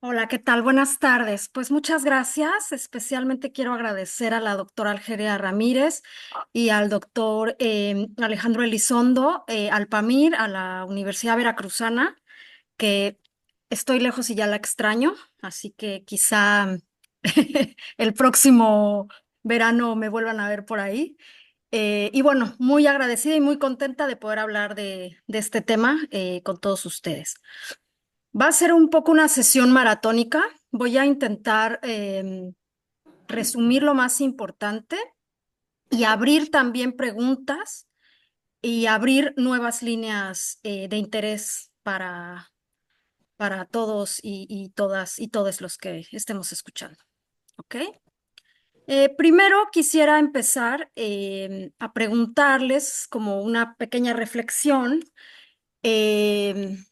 Hola, ¿qué tal? Buenas tardes. Pues muchas gracias. Especialmente quiero agradecer a la doctora Algeria Ramírez y al doctor Alejandro Elizondo, Alpamir, a la Universidad Veracruzana, que estoy lejos y ya la extraño, así que quizá el próximo verano me vuelvan a ver por ahí. Y bueno, muy agradecida y muy contenta de poder hablar de este tema con todos ustedes. Va a ser un poco una sesión maratónica. Voy a intentar resumir lo más importante y abrir también preguntas y abrir nuevas líneas de interés para todos y todas y todos los que estemos escuchando. ¿Ok? Primero quisiera empezar a preguntarles como una pequeña reflexión. em,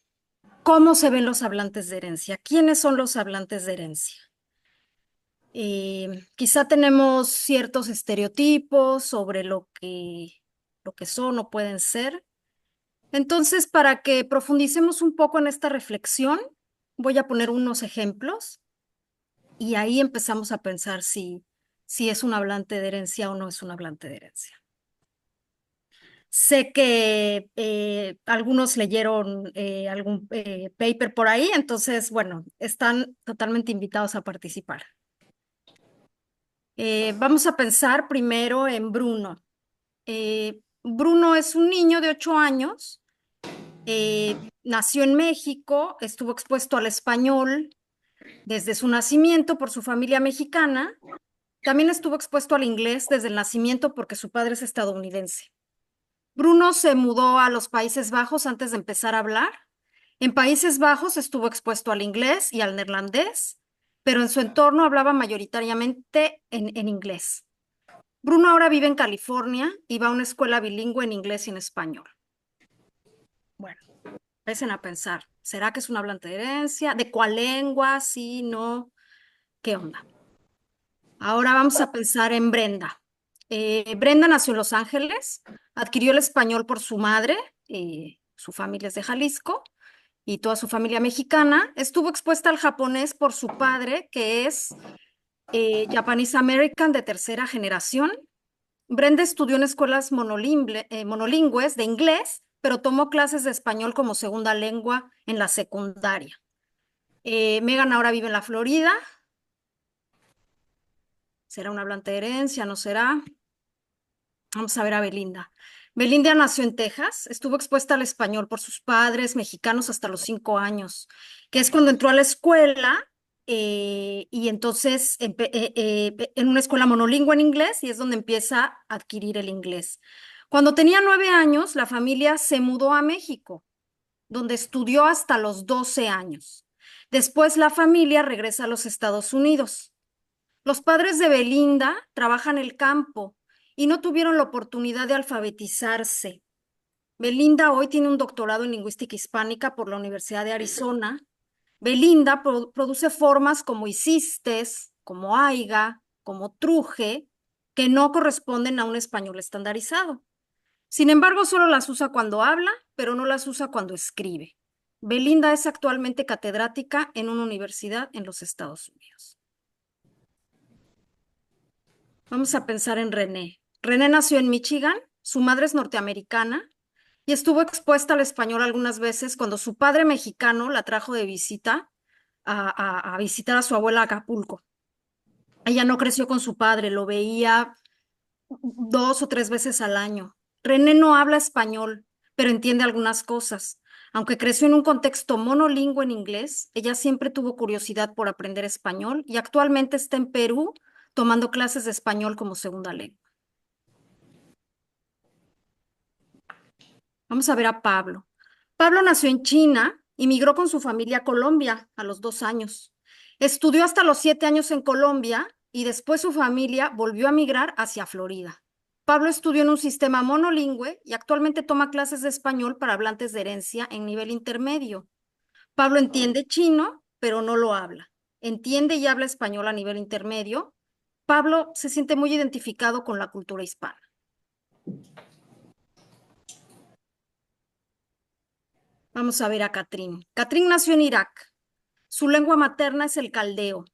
¿Cómo se ven los hablantes de herencia? ¿Quiénes son los hablantes de herencia? Quizá tenemos ciertos estereotipos sobre lo que son o pueden ser. Entonces, para que profundicemos un poco en esta reflexión, voy a poner unos ejemplos y ahí empezamos a pensar si es un hablante de herencia o no es un hablante de herencia. Sé que algunos leyeron algún paper por ahí, entonces, bueno, están totalmente invitados a participar. Vamos a pensar primero en Bruno. Bruno es un niño de 8 años, nació en México, estuvo expuesto al español desde su nacimiento por su familia mexicana, también estuvo expuesto al inglés desde el nacimiento porque su padre es estadounidense. Bruno se mudó a los Países Bajos antes de empezar a hablar. En Países Bajos estuvo expuesto al inglés y al neerlandés, pero en su entorno hablaba mayoritariamente en inglés. Bruno ahora vive en California y va a una escuela bilingüe en inglés y en español. Bueno, empiecen a pensar, ¿será que es un hablante de herencia? ¿De cuál lengua? Sí, no. ¿Qué onda? Ahora vamos a pensar en Brenda. Brenda nació en Los Ángeles, adquirió el español por su madre, su familia es de Jalisco y toda su familia mexicana. Estuvo expuesta al japonés por su padre, que es Japanese American de tercera generación. Brenda estudió en escuelas monolingües de inglés, pero tomó clases de español como segunda lengua en la secundaria. Megan ahora vive en la Florida. ¿Será un hablante de herencia? ¿No será? Vamos a ver a Belinda. Belinda nació en Texas, estuvo expuesta al español por sus padres mexicanos hasta los 5 años, que es cuando entró a la escuela y entonces en una escuela monolingüe en inglés y es donde empieza a adquirir el inglés. Cuando tenía 9 años, la familia se mudó a México, donde estudió hasta los 12 años. Después la familia regresa a los Estados Unidos. Los padres de Belinda trabajan el campo y no tuvieron la oportunidad de alfabetizarse. Belinda hoy tiene un doctorado en lingüística hispánica por la Universidad de Arizona. Belinda produce formas como hiciste, como aiga, como truje, que no corresponden a un español estandarizado. Sin embargo, solo las usa cuando habla, pero no las usa cuando escribe. Belinda es actualmente catedrática en una universidad en los Estados Unidos. Vamos a pensar en René. René nació en Michigan, su madre es norteamericana y estuvo expuesta al español algunas veces cuando su padre mexicano la trajo de visita a visitar a su abuela a Acapulco. Ella no creció con su padre, lo veía 2 o 3 veces al año. René no habla español, pero entiende algunas cosas. Aunque creció en un contexto monolingüe en inglés, ella siempre tuvo curiosidad por aprender español y actualmente está en Perú tomando clases de español como segunda lengua. Vamos a ver a Pablo. Pablo nació en China y migró con su familia a Colombia a los 2 años. Estudió hasta los 7 años en Colombia y después su familia volvió a migrar hacia Florida. Pablo estudió en un sistema monolingüe y actualmente toma clases de español para hablantes de herencia en nivel intermedio. Pablo entiende chino, pero no lo habla. Entiende y habla español a nivel intermedio. Pablo se siente muy identificado con la cultura hispana. Vamos a ver a Catrín. Catrín nació en Irak. Su lengua materna es el caldeo.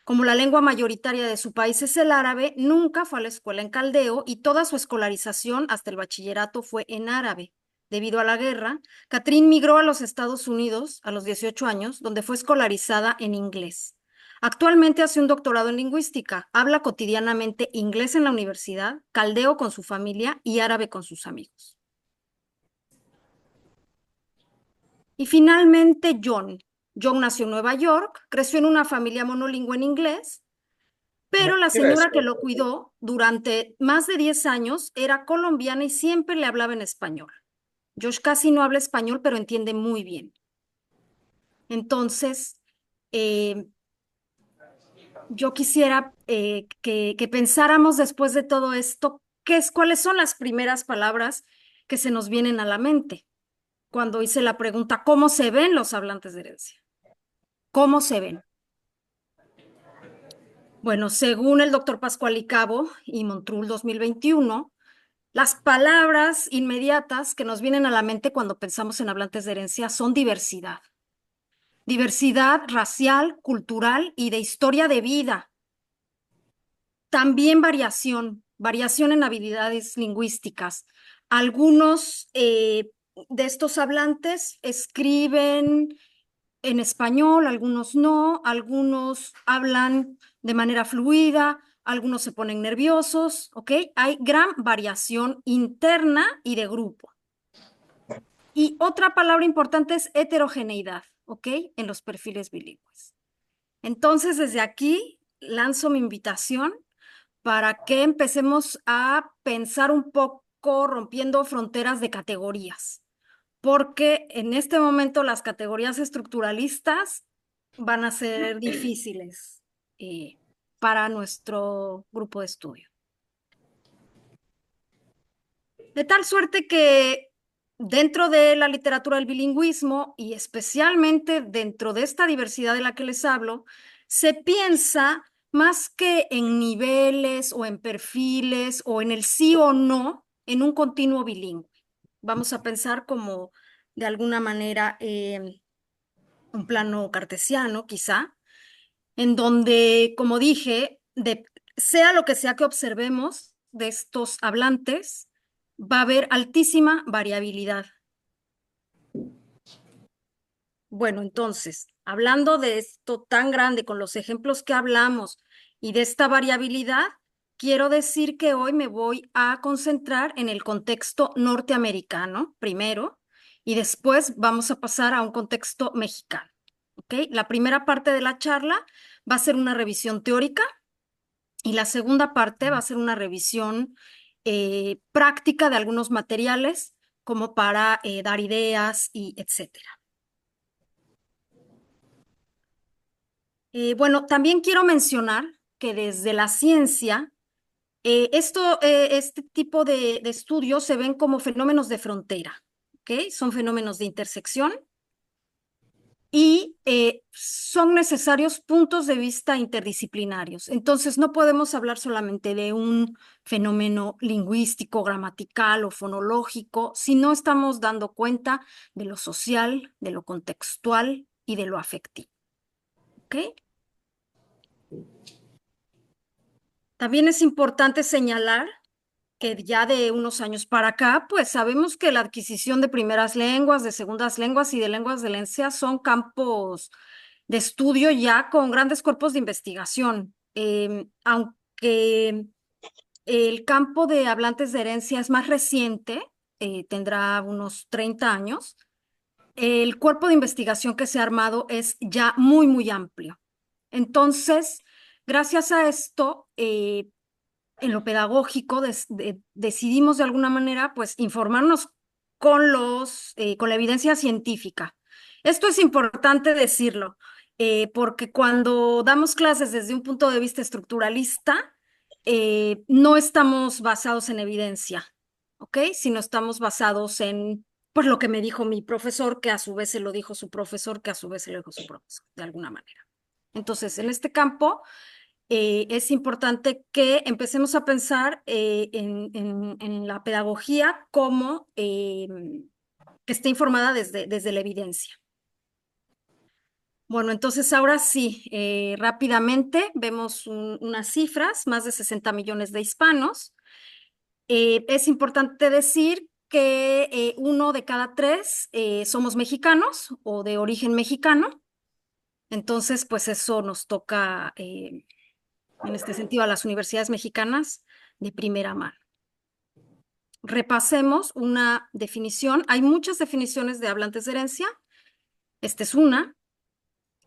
Como la lengua mayoritaria de su país es el árabe, nunca fue a la escuela en caldeo y toda su escolarización hasta el bachillerato fue en árabe. Debido a la guerra, Catherine migró a los Estados Unidos a los 18 años, donde fue escolarizada en inglés. Actualmente hace un doctorado en lingüística, habla cotidianamente inglés en la universidad, caldeo con su familia y árabe con sus amigos. Y finalmente John. John nació en Nueva York, creció en una familia monolingüe en inglés, pero ¿Cómo la era señora que eso? lo cuidó durante más de 10 años era colombiana y siempre le hablaba en español. Josh casi no habla español, pero entiende muy bien. Entonces, eh, yo quisiera que pensáramos después de todo esto, cuáles son las primeras palabras que se nos vienen a la mente cuando hice la pregunta, ¿cómo se ven los hablantes de herencia? ¿Cómo se ven? Bueno, según el doctor Pascual y Cabo y Montrul 2021, las palabras inmediatas que nos vienen a la mente cuando pensamos en hablantes de herencia son diversidad. Diversidad racial, cultural y de historia de vida. También variación en habilidades lingüísticas. Algunos de estos hablantes escriben en español, algunos no, algunos hablan de manera fluida, algunos se ponen nerviosos, ¿ok? Hay gran variación interna y de grupo. Y otra palabra importante es heterogeneidad, ¿ok? En los perfiles bilingües. Entonces, desde aquí lanzo mi invitación para que empecemos a pensar un poco rompiendo fronteras de categorías, porque en este momento las categorías estructuralistas van a ser difíciles para nuestro grupo de estudio. De tal suerte que dentro de la literatura del bilingüismo y especialmente dentro de esta diversidad de la que les hablo, se piensa más que en niveles o en perfiles o en el sí o no, en un continuo bilingüe. Vamos a pensar como de alguna manera un plano cartesiano, quizá, en donde, como dije, sea lo que sea que observemos de estos hablantes, va a haber altísima variabilidad. Bueno, entonces, hablando de esto tan grande, con los ejemplos que hablamos y de esta variabilidad, quiero decir que hoy me voy a concentrar en el contexto norteamericano primero y después vamos a pasar a un contexto mexicano. ¿Ok? La primera parte de la charla va a ser una revisión teórica y la segunda parte va a ser una revisión práctica de algunos materiales como para dar ideas y etcétera. Bueno, también quiero mencionar que desde la ciencia, este tipo de estudios se ven como fenómenos de frontera, ¿ok? Son fenómenos de intersección y son necesarios puntos de vista interdisciplinarios. Entonces, no podemos hablar solamente de un fenómeno lingüístico, gramatical o fonológico si no estamos dando cuenta de lo social, de lo contextual y de lo afectivo, ¿ok? También es importante señalar que ya de unos años para acá, pues sabemos que la adquisición de primeras lenguas, de segundas lenguas y de lenguas de herencia son campos de estudio ya con grandes cuerpos de investigación. Aunque el campo de hablantes de herencia es más reciente, tendrá unos 30 años, el cuerpo de investigación que se ha armado es ya muy, muy amplio. Entonces, gracias a esto, en lo pedagógico decidimos de alguna manera pues informarnos con la evidencia científica. Esto es importante decirlo, porque cuando damos clases desde un punto de vista estructuralista, no estamos basados en evidencia, ¿ok? Sino estamos basados en pues lo que me dijo mi profesor, que a su vez se lo dijo su profesor, que a su vez se lo dijo su profesor, de alguna manera. Entonces, en este campo es importante que empecemos a pensar en la pedagogía como que esté informada desde la evidencia. Bueno, entonces ahora sí, rápidamente vemos unas cifras, más de 60 millones de hispanos. Es importante decir que 1 de cada 3 somos mexicanos o de origen mexicano. Entonces, pues eso nos toca, en este sentido, a las universidades mexicanas de primera mano. Repasemos una definición. Hay muchas definiciones de hablantes de herencia. Esta es una.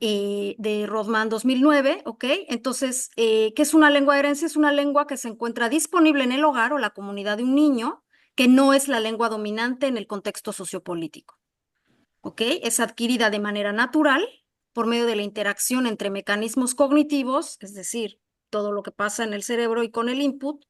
De Rodman 2009, ¿ok? Entonces, ¿qué es una lengua de herencia? Es una lengua que se encuentra disponible en el hogar o la comunidad de un niño, que no es la lengua dominante en el contexto sociopolítico, ¿ok? Es adquirida de manera natural por medio de la interacción entre mecanismos cognitivos, es decir, todo lo que pasa en el cerebro y con el input,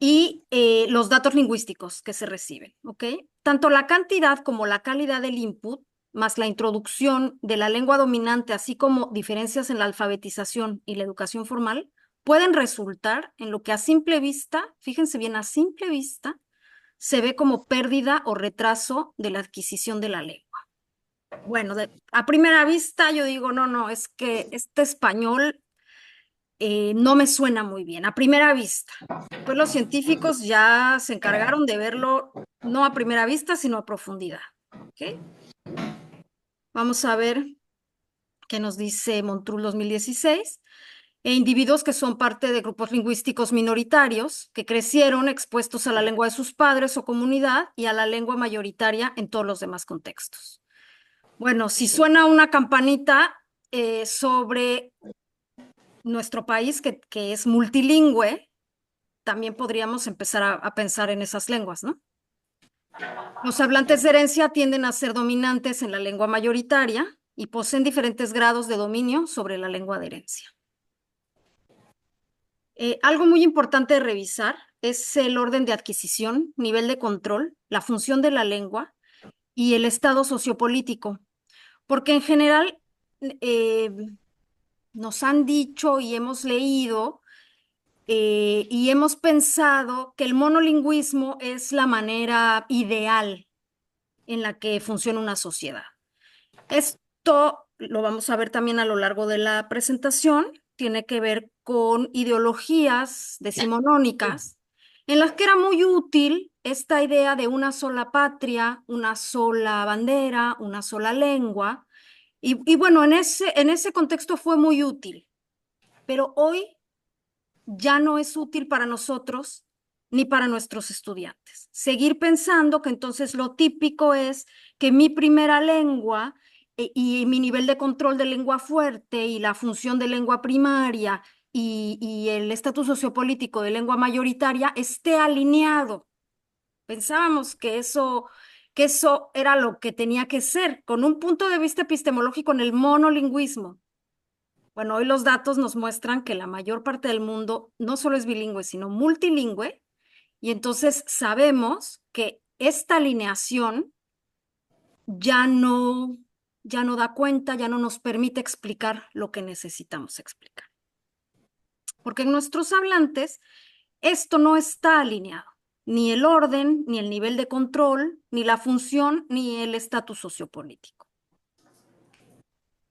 y los datos lingüísticos que se reciben, ¿ok? Tanto la cantidad como la calidad del input, más la introducción de la lengua dominante, así como diferencias en la alfabetización y la educación formal, pueden resultar en lo que a simple vista, fíjense bien, a simple vista, se ve como pérdida o retraso de la adquisición de la lengua. Bueno, a primera vista yo digo, no, no, es que este español no me suena muy bien, a primera vista. Pues los científicos ya se encargaron de verlo no a primera vista, sino a profundidad. ¿Ok? Vamos a ver qué nos dice Montrul 2016. Individuos que son parte de grupos lingüísticos minoritarios, que crecieron expuestos a la lengua de sus padres o comunidad y a la lengua mayoritaria en todos los demás contextos. Bueno, si suena una campanita sobre nuestro país, que es multilingüe, también podríamos empezar a pensar en esas lenguas, ¿no? Los hablantes de herencia tienden a ser dominantes en la lengua mayoritaria y poseen diferentes grados de dominio sobre la lengua de herencia. Algo muy importante de revisar es el orden de adquisición, nivel de control, la función de la lengua y el estado sociopolítico, porque en general eh, nos han dicho y hemos leído y hemos pensado que el monolingüismo es la manera ideal en la que funciona una sociedad. Esto lo vamos a ver también a lo largo de la presentación, tiene que ver con ideologías decimonónicas en las que era muy útil esta idea de una sola patria, una sola bandera, una sola lengua. Y bueno, en ese contexto fue muy útil, pero hoy ya no es útil para nosotros ni para nuestros estudiantes. Seguir pensando que entonces lo típico es que mi primera lengua y mi nivel de control de lengua fuerte y la función de lengua primaria y el estatus sociopolítico de lengua mayoritaria esté alineado. Pensábamos que eso era lo que tenía que ser, con un punto de vista epistemológico en el monolingüismo. Bueno, hoy los datos nos muestran que la mayor parte del mundo no solo es bilingüe, sino multilingüe, y entonces sabemos que esta alineación ya no, ya no da cuenta, ya no nos permite explicar lo que necesitamos explicar. Porque en nuestros hablantes esto no está alineado, ni el orden, ni el nivel de control, ni la función, ni el estatus sociopolítico.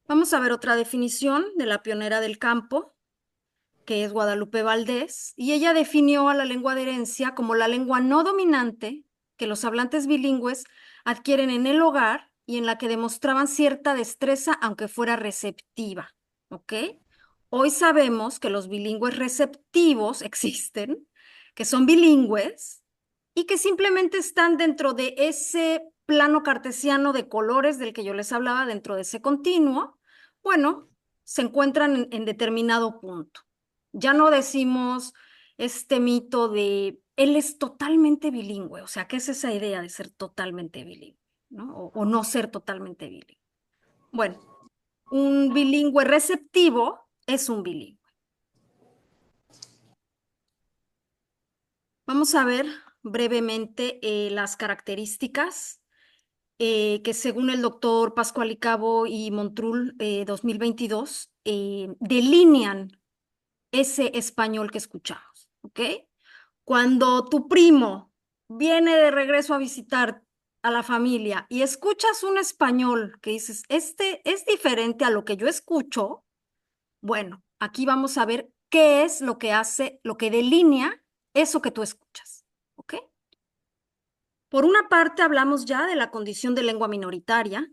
Vamos a ver otra definición de la pionera del campo, que es Guadalupe Valdés, y ella definió a la lengua de herencia como la lengua no dominante que los hablantes bilingües adquieren en el hogar y en la que demostraban cierta destreza aunque fuera receptiva, ¿ok? Hoy sabemos que los bilingües receptivos existen, que son bilingües y que simplemente están dentro de ese plano cartesiano de colores del que yo les hablaba, dentro de ese continuo. Bueno, se encuentran en determinado punto. Ya no decimos este mito de él es totalmente bilingüe, o sea, ¿qué es esa idea de ser totalmente bilingüe, ¿no? O no ser totalmente bilingüe. Bueno, un bilingüe receptivo es un bilingüe. Vamos a ver brevemente las características que según el doctor Pascual Cabo y Montrul 2022 delinean ese español que escuchamos, ¿ok? Cuando tu primo viene de regreso a visitar a la familia y escuchas un español que dices, este es diferente a lo que yo escucho, bueno, aquí vamos a ver qué es lo que hace, lo que delinea eso que tú escuchas, ¿ok? Por una parte, hablamos ya de la condición de lengua minoritaria,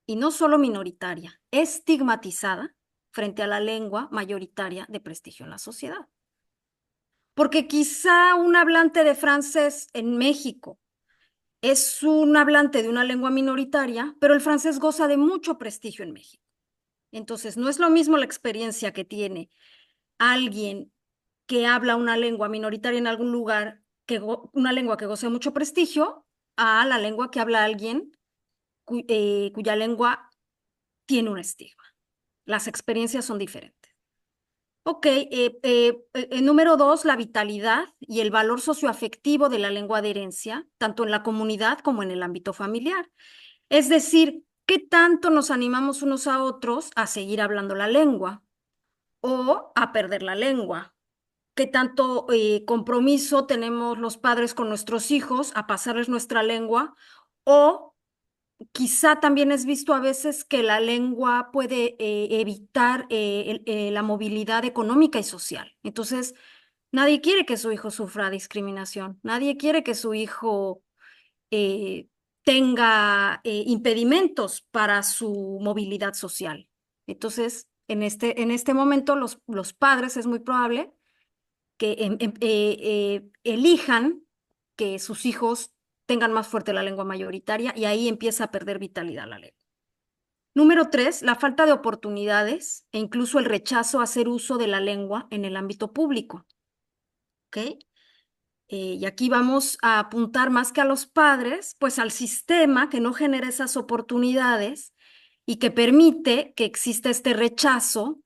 y no solo minoritaria, estigmatizada frente a la lengua mayoritaria de prestigio en la sociedad. Porque quizá un hablante de francés en México es un hablante de una lengua minoritaria, pero el francés goza de mucho prestigio en México. Entonces, no es lo mismo la experiencia que tiene alguien que habla una lengua minoritaria en algún lugar, una lengua que goza de mucho prestigio, a la lengua que habla alguien cuya lengua tiene un estigma. Las experiencias son diferentes. Ok, número dos, la vitalidad y el valor socioafectivo de la lengua de herencia, tanto en la comunidad como en el ámbito familiar. Es decir, ¿qué tanto nos animamos unos a otros a seguir hablando la lengua o a perder la lengua? ¿Qué tanto compromiso tenemos los padres con nuestros hijos a pasarles nuestra lengua? O quizá también es visto a veces que la lengua puede evitar la movilidad económica y social. Entonces, nadie quiere que su hijo sufra discriminación, nadie quiere que su hijo eh, tenga impedimentos para su movilidad social. Entonces, en este momento, los padres es muy probable que elijan que sus hijos tengan más fuerte la lengua mayoritaria y ahí empieza a perder vitalidad la lengua. Número tres, la falta de oportunidades e incluso el rechazo a hacer uso de la lengua en el ámbito público. ¿Ok? Y aquí vamos a apuntar más que a los padres, pues al sistema que no genera esas oportunidades y que permite que exista este rechazo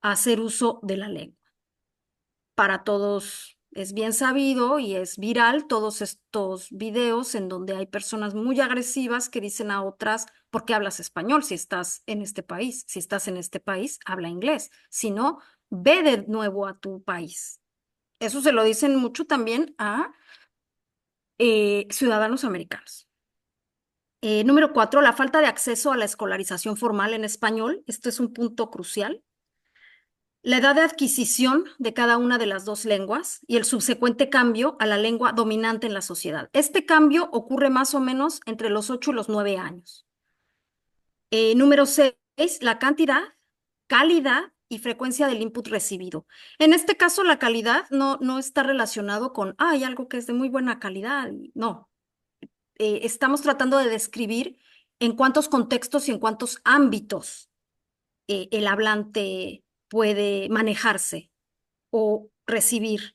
a hacer uso de la lengua. Para todos es bien sabido y es viral todos estos videos en donde hay personas muy agresivas que dicen a otras, ¿por qué hablas español si estás en este país? Si estás en este país, habla inglés. Si no, ve de nuevo a tu país. Eso se lo dicen mucho también a ciudadanos americanos. Número cuatro, la falta de acceso a la escolarización formal en español. Esto es un punto crucial. La edad de adquisición de cada una de las dos lenguas y el subsecuente cambio a la lengua dominante en la sociedad. Este cambio ocurre más o menos entre los 8 y los 9 años. Número 6, la cantidad, calidad y frecuencia del input recibido. En este caso, la calidad no está relacionado con, hay algo que es de muy buena calidad. No, estamos tratando de describir en cuántos contextos y en cuántos ámbitos el hablante puede manejarse o recibir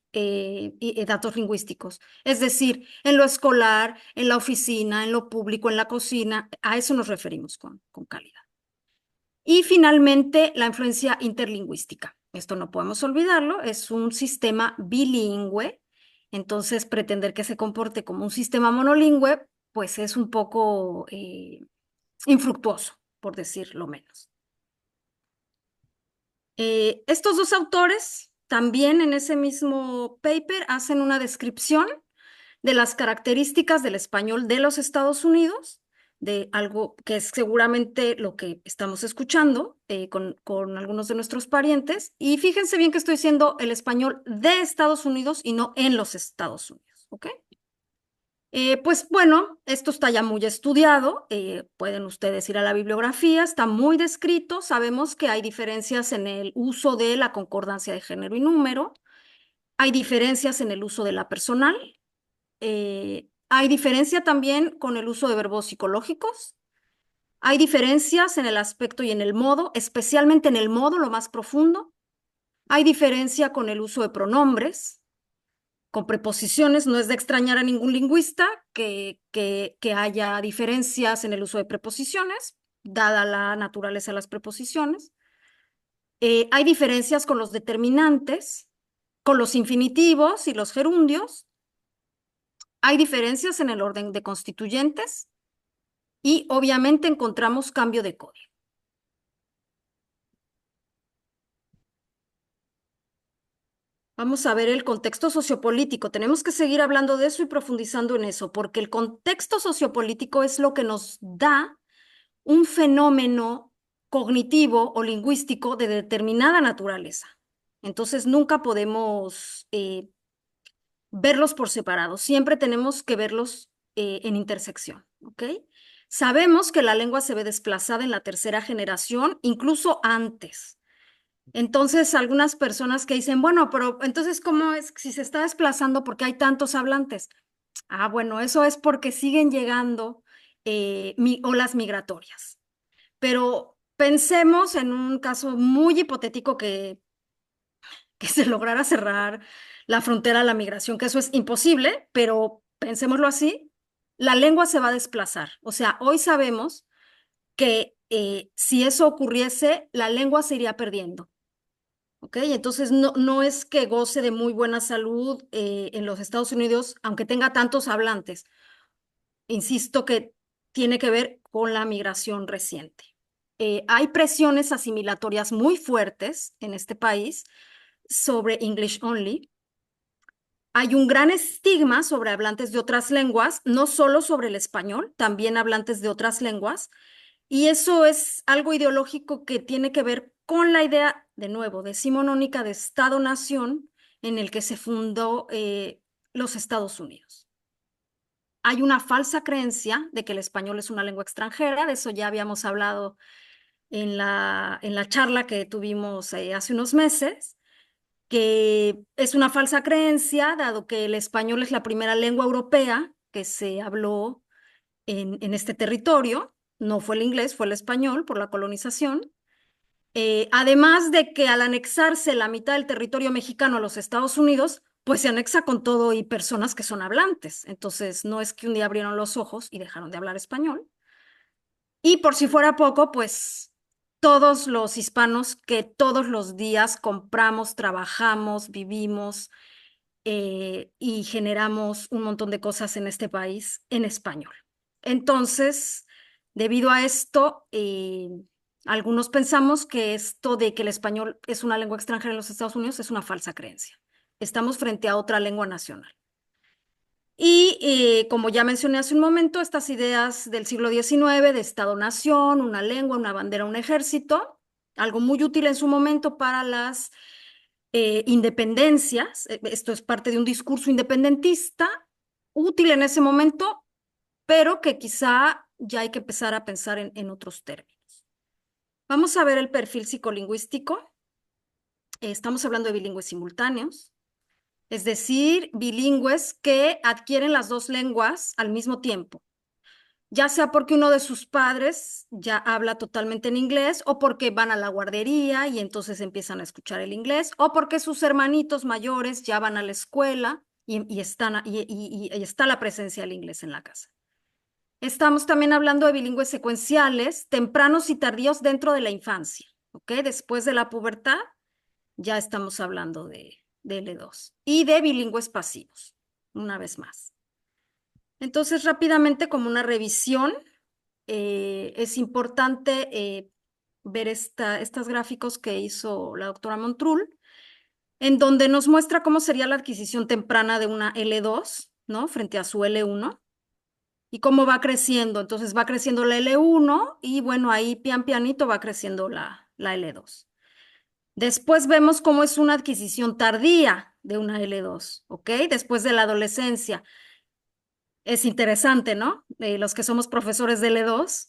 datos lingüísticos. Es decir, en lo escolar, en la oficina, en lo público, en la cocina, a eso nos referimos con calidad. Y finalmente, la influencia interlingüística. Esto no podemos olvidarlo, es un sistema bilingüe, entonces pretender que se comporte como un sistema monolingüe, pues es un poco infructuoso, por decirlo menos. Estos dos autores también en ese mismo paper hacen una descripción de las características del español de los Estados Unidos, de algo que es seguramente lo que estamos escuchando con algunos de nuestros parientes. Y fíjense bien que estoy diciendo el español de Estados Unidos y no en los Estados Unidos, ¿ok? Pues bueno, esto está ya muy estudiado, pueden ustedes ir a la bibliografía, está muy descrito, sabemos que hay diferencias en el uso de la concordancia de género y número, hay diferencias en el uso de la personal, hay diferencia también con el uso de verbos psicológicos, hay diferencias en el aspecto y en el modo, especialmente en el modo, lo más profundo, hay diferencia con el uso de pronombres, con preposiciones. No es de extrañar a ningún lingüista que haya diferencias en el uso de preposiciones, dada la naturaleza de las preposiciones. Hay diferencias con los determinantes, con los infinitivos y los gerundios. Hay diferencias en el orden de constituyentes y obviamente encontramos cambio de código. Vamos a ver el contexto sociopolítico. Tenemos que seguir hablando de eso y profundizando en eso, porque el contexto sociopolítico es lo que nos da un fenómeno cognitivo o lingüístico de determinada naturaleza. Entonces, nunca podemos verlos por separado. Siempre tenemos que verlos en intersección, ¿ok? Sabemos que la lengua se ve desplazada en la tercera generación, incluso antes. Entonces, algunas personas que dicen, bueno, pero entonces, ¿cómo es si se está desplazando porque hay tantos hablantes? Ah, bueno, eso es porque siguen llegando olas migratorias. Pero pensemos en un caso muy hipotético que se lograra cerrar la frontera a la migración, que eso es imposible, pero pensémoslo así, la lengua se va a desplazar. O sea, hoy sabemos que si eso ocurriese, la lengua se iría perdiendo. ¿Ok? Entonces, no es que goce de muy buena salud en los Estados Unidos, aunque tenga tantos hablantes. Insisto que tiene que ver con la migración reciente. Hay presiones asimilatorias muy fuertes en este país sobre English only. Hay un gran estigma sobre hablantes de otras lenguas, no solo sobre el español, también hablantes de otras lenguas. Y eso es algo ideológico que tiene que ver con la idea, de nuevo, decimonónica de Estado-nación en el que se fundó los Estados Unidos. Hay una falsa creencia de que el español es una lengua extranjera, de eso ya habíamos hablado en la charla que tuvimos hace unos meses, que es una falsa creencia, dado que el español es la primera lengua europea que se habló en este territorio. No fue el inglés, fue el español por la colonización. Además de que al anexarse la mitad del territorio mexicano a los Estados Unidos, pues se anexa con todo y personas que son hablantes. Entonces, no es que un día abrieron los ojos y dejaron de hablar español. Y por si fuera poco, pues todos los hispanos que todos los días compramos, trabajamos, vivimos y generamos un montón de cosas en este país en español. Entonces, debido a esto, algunos pensamos que esto de que el español es una lengua extranjera en los Estados Unidos es una falsa creencia. Estamos frente a otra lengua nacional. Y como ya mencioné hace un momento, estas ideas del siglo XIX de Estado-nación, una lengua, una bandera, un ejército, algo muy útil en su momento para las independencias, esto es parte de un discurso independentista, útil en ese momento, pero que quizá ya hay que empezar a pensar en otros términos. Vamos a ver el perfil psicolingüístico. Estamos hablando de bilingües simultáneos, es decir, bilingües que adquieren las dos lenguas al mismo tiempo, ya sea porque uno de sus padres ya habla totalmente en inglés o porque van a la guardería y entonces empiezan a escuchar el inglés o porque sus hermanitos mayores ya van a la escuela y está la presencia del inglés en la casa. Estamos también hablando de bilingües secuenciales, tempranos y tardíos dentro de la infancia, ¿ok? Después de la pubertad ya estamos hablando de L2 y de bilingües pasivos, una vez más. Entonces, rápidamente, como una revisión, es importante ver estos gráficos que hizo la doctora Montrul, en donde nos muestra cómo sería la adquisición temprana de una L2, ¿no? Frente a su L1 y cómo va creciendo. Entonces va creciendo la L1 y bueno, ahí pianito va creciendo la L2. Después vemos cómo es una adquisición tardía de una L2, ¿ok? Después de la adolescencia. Es interesante, ¿no? Los que somos profesores de L2,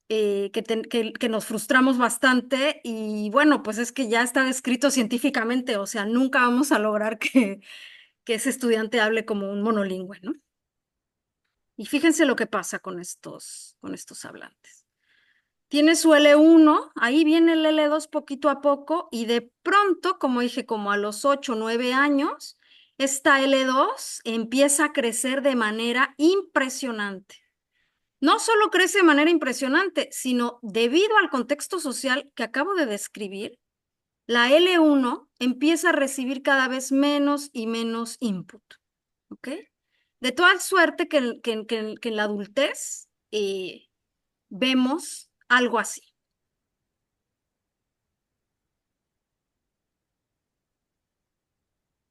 que nos frustramos bastante y bueno, pues es que ya está descrito científicamente, o sea, nunca vamos a lograr que ese estudiante hable como un monolingüe, ¿no? Y fíjense lo que pasa con estos hablantes. Tiene su L1, ahí viene el L2 poquito a poco y de pronto, como dije, como a los 8 o 9 años, esta L2 empieza a crecer de manera impresionante. No solo crece de manera impresionante, sino debido al contexto social que acabo de describir, la L1 empieza a recibir cada vez menos y menos input, ¿ok? De toda suerte que en la adultez vemos algo así.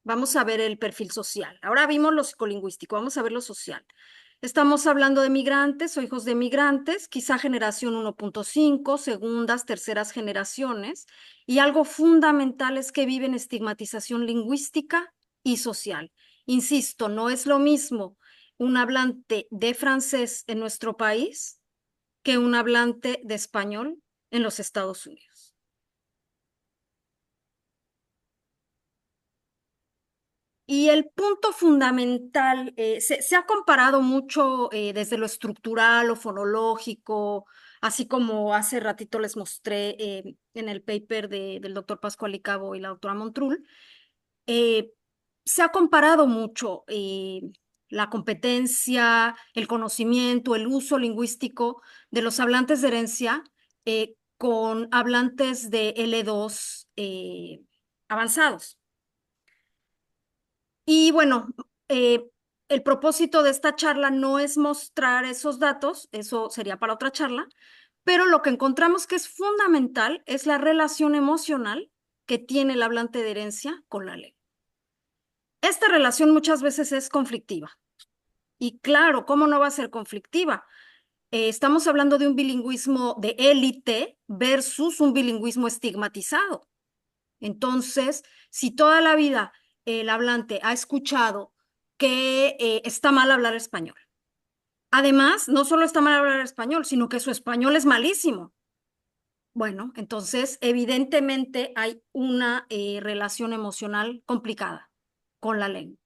Vamos a ver el perfil social. Ahora vimos lo psicolingüístico, vamos a ver lo social. Estamos hablando de migrantes o hijos de migrantes, quizá generación 1.5, segundas, terceras generaciones, y algo fundamental es que viven estigmatización lingüística y social. Insisto, no es lo mismo un hablante de francés en nuestro país que un hablante de español en los Estados Unidos. Y el punto fundamental, se ha comparado mucho desde lo estructural, lo fonológico, así como hace ratito les mostré en el paper del doctor Pascual Icabo y la doctora Montrul, eh, se ha comparado mucho la competencia, el conocimiento, el uso lingüístico de los hablantes de herencia con hablantes de L2 avanzados. Y bueno, eh, el propósito de esta charla no es mostrar esos datos, eso sería para otra charla, pero lo que encontramos que es fundamental es la relación emocional que tiene el hablante de herencia con la lengua. Esta relación muchas veces es conflictiva. Y claro, ¿cómo no va a ser conflictiva? Estamos hablando de un bilingüismo de élite versus un bilingüismo estigmatizado. Entonces, si toda la vida el hablante ha escuchado que está mal hablar español, además, no solo está mal hablar español, sino que su español es malísimo. Bueno, entonces, evidentemente hay una relación emocional complicada con la lengua.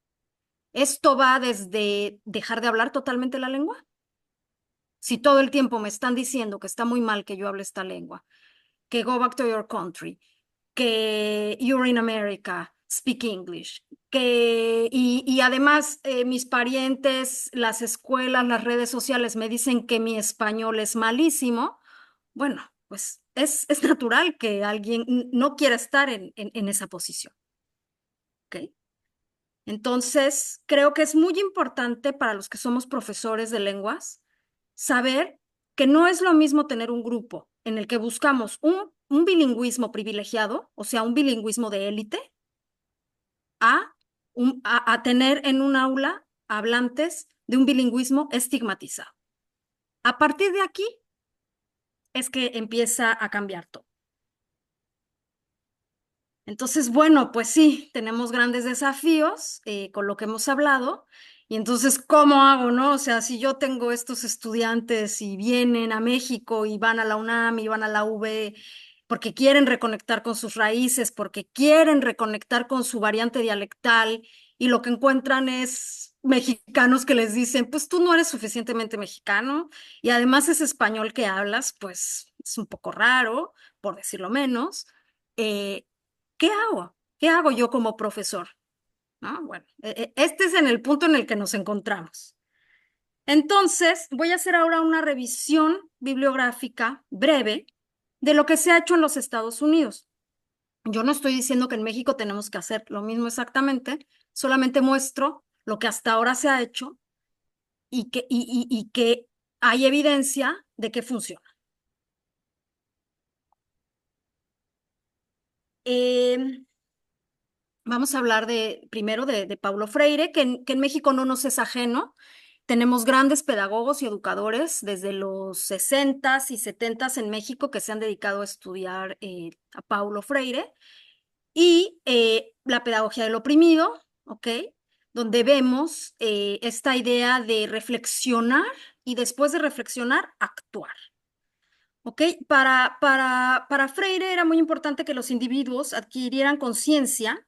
Esto va desde dejar de hablar totalmente la lengua. Si todo el tiempo me están diciendo que está muy mal que yo hable esta lengua, que go back to your country, que you're in America, speak English, y además mis parientes, las escuelas, las redes sociales me dicen que mi español es malísimo, bueno, pues es natural que alguien no quiera estar en esa posición, ¿ok? Entonces, creo que es muy importante para los que somos profesores de lenguas saber que no es lo mismo tener un grupo en el que buscamos un bilingüismo privilegiado, o sea, un bilingüismo de élite, a tener en un aula hablantes de un bilingüismo estigmatizado. A partir de aquí es que empieza a cambiar todo. Entonces, bueno, pues sí, tenemos grandes desafíos con lo que hemos hablado. Y entonces, ¿cómo hago, no? O sea, si yo tengo estos estudiantes y vienen a México y van a la UNAM y van a la UV porque quieren reconectar con sus raíces, porque quieren reconectar con su variante dialectal y lo que encuentran es mexicanos que les dicen, pues tú no eres suficientemente mexicano y además ese español que hablas, pues es un poco raro, por decirlo menos. Eh, ¿Qué hago? ¿Qué hago yo como profesor? ¿No? Bueno, este es en el punto en el que nos encontramos. Entonces, voy a hacer ahora una revisión bibliográfica breve de lo que se ha hecho en los Estados Unidos. Yo no estoy diciendo que en México tenemos que hacer lo mismo exactamente, solamente muestro lo que hasta ahora se ha hecho y que hay evidencia de que funciona. Eh, Vamos a hablar primero de Paulo Freire, que en México no nos es ajeno. Tenemos grandes pedagogos y educadores desde los 60s y 70s en México que se han dedicado a estudiar a Paulo Freire y la pedagogía del oprimido, ¿ok? Donde vemos esta idea de reflexionar y después de reflexionar, actuar. ¿Ok? Para Freire era muy importante que los individuos adquirieran conciencia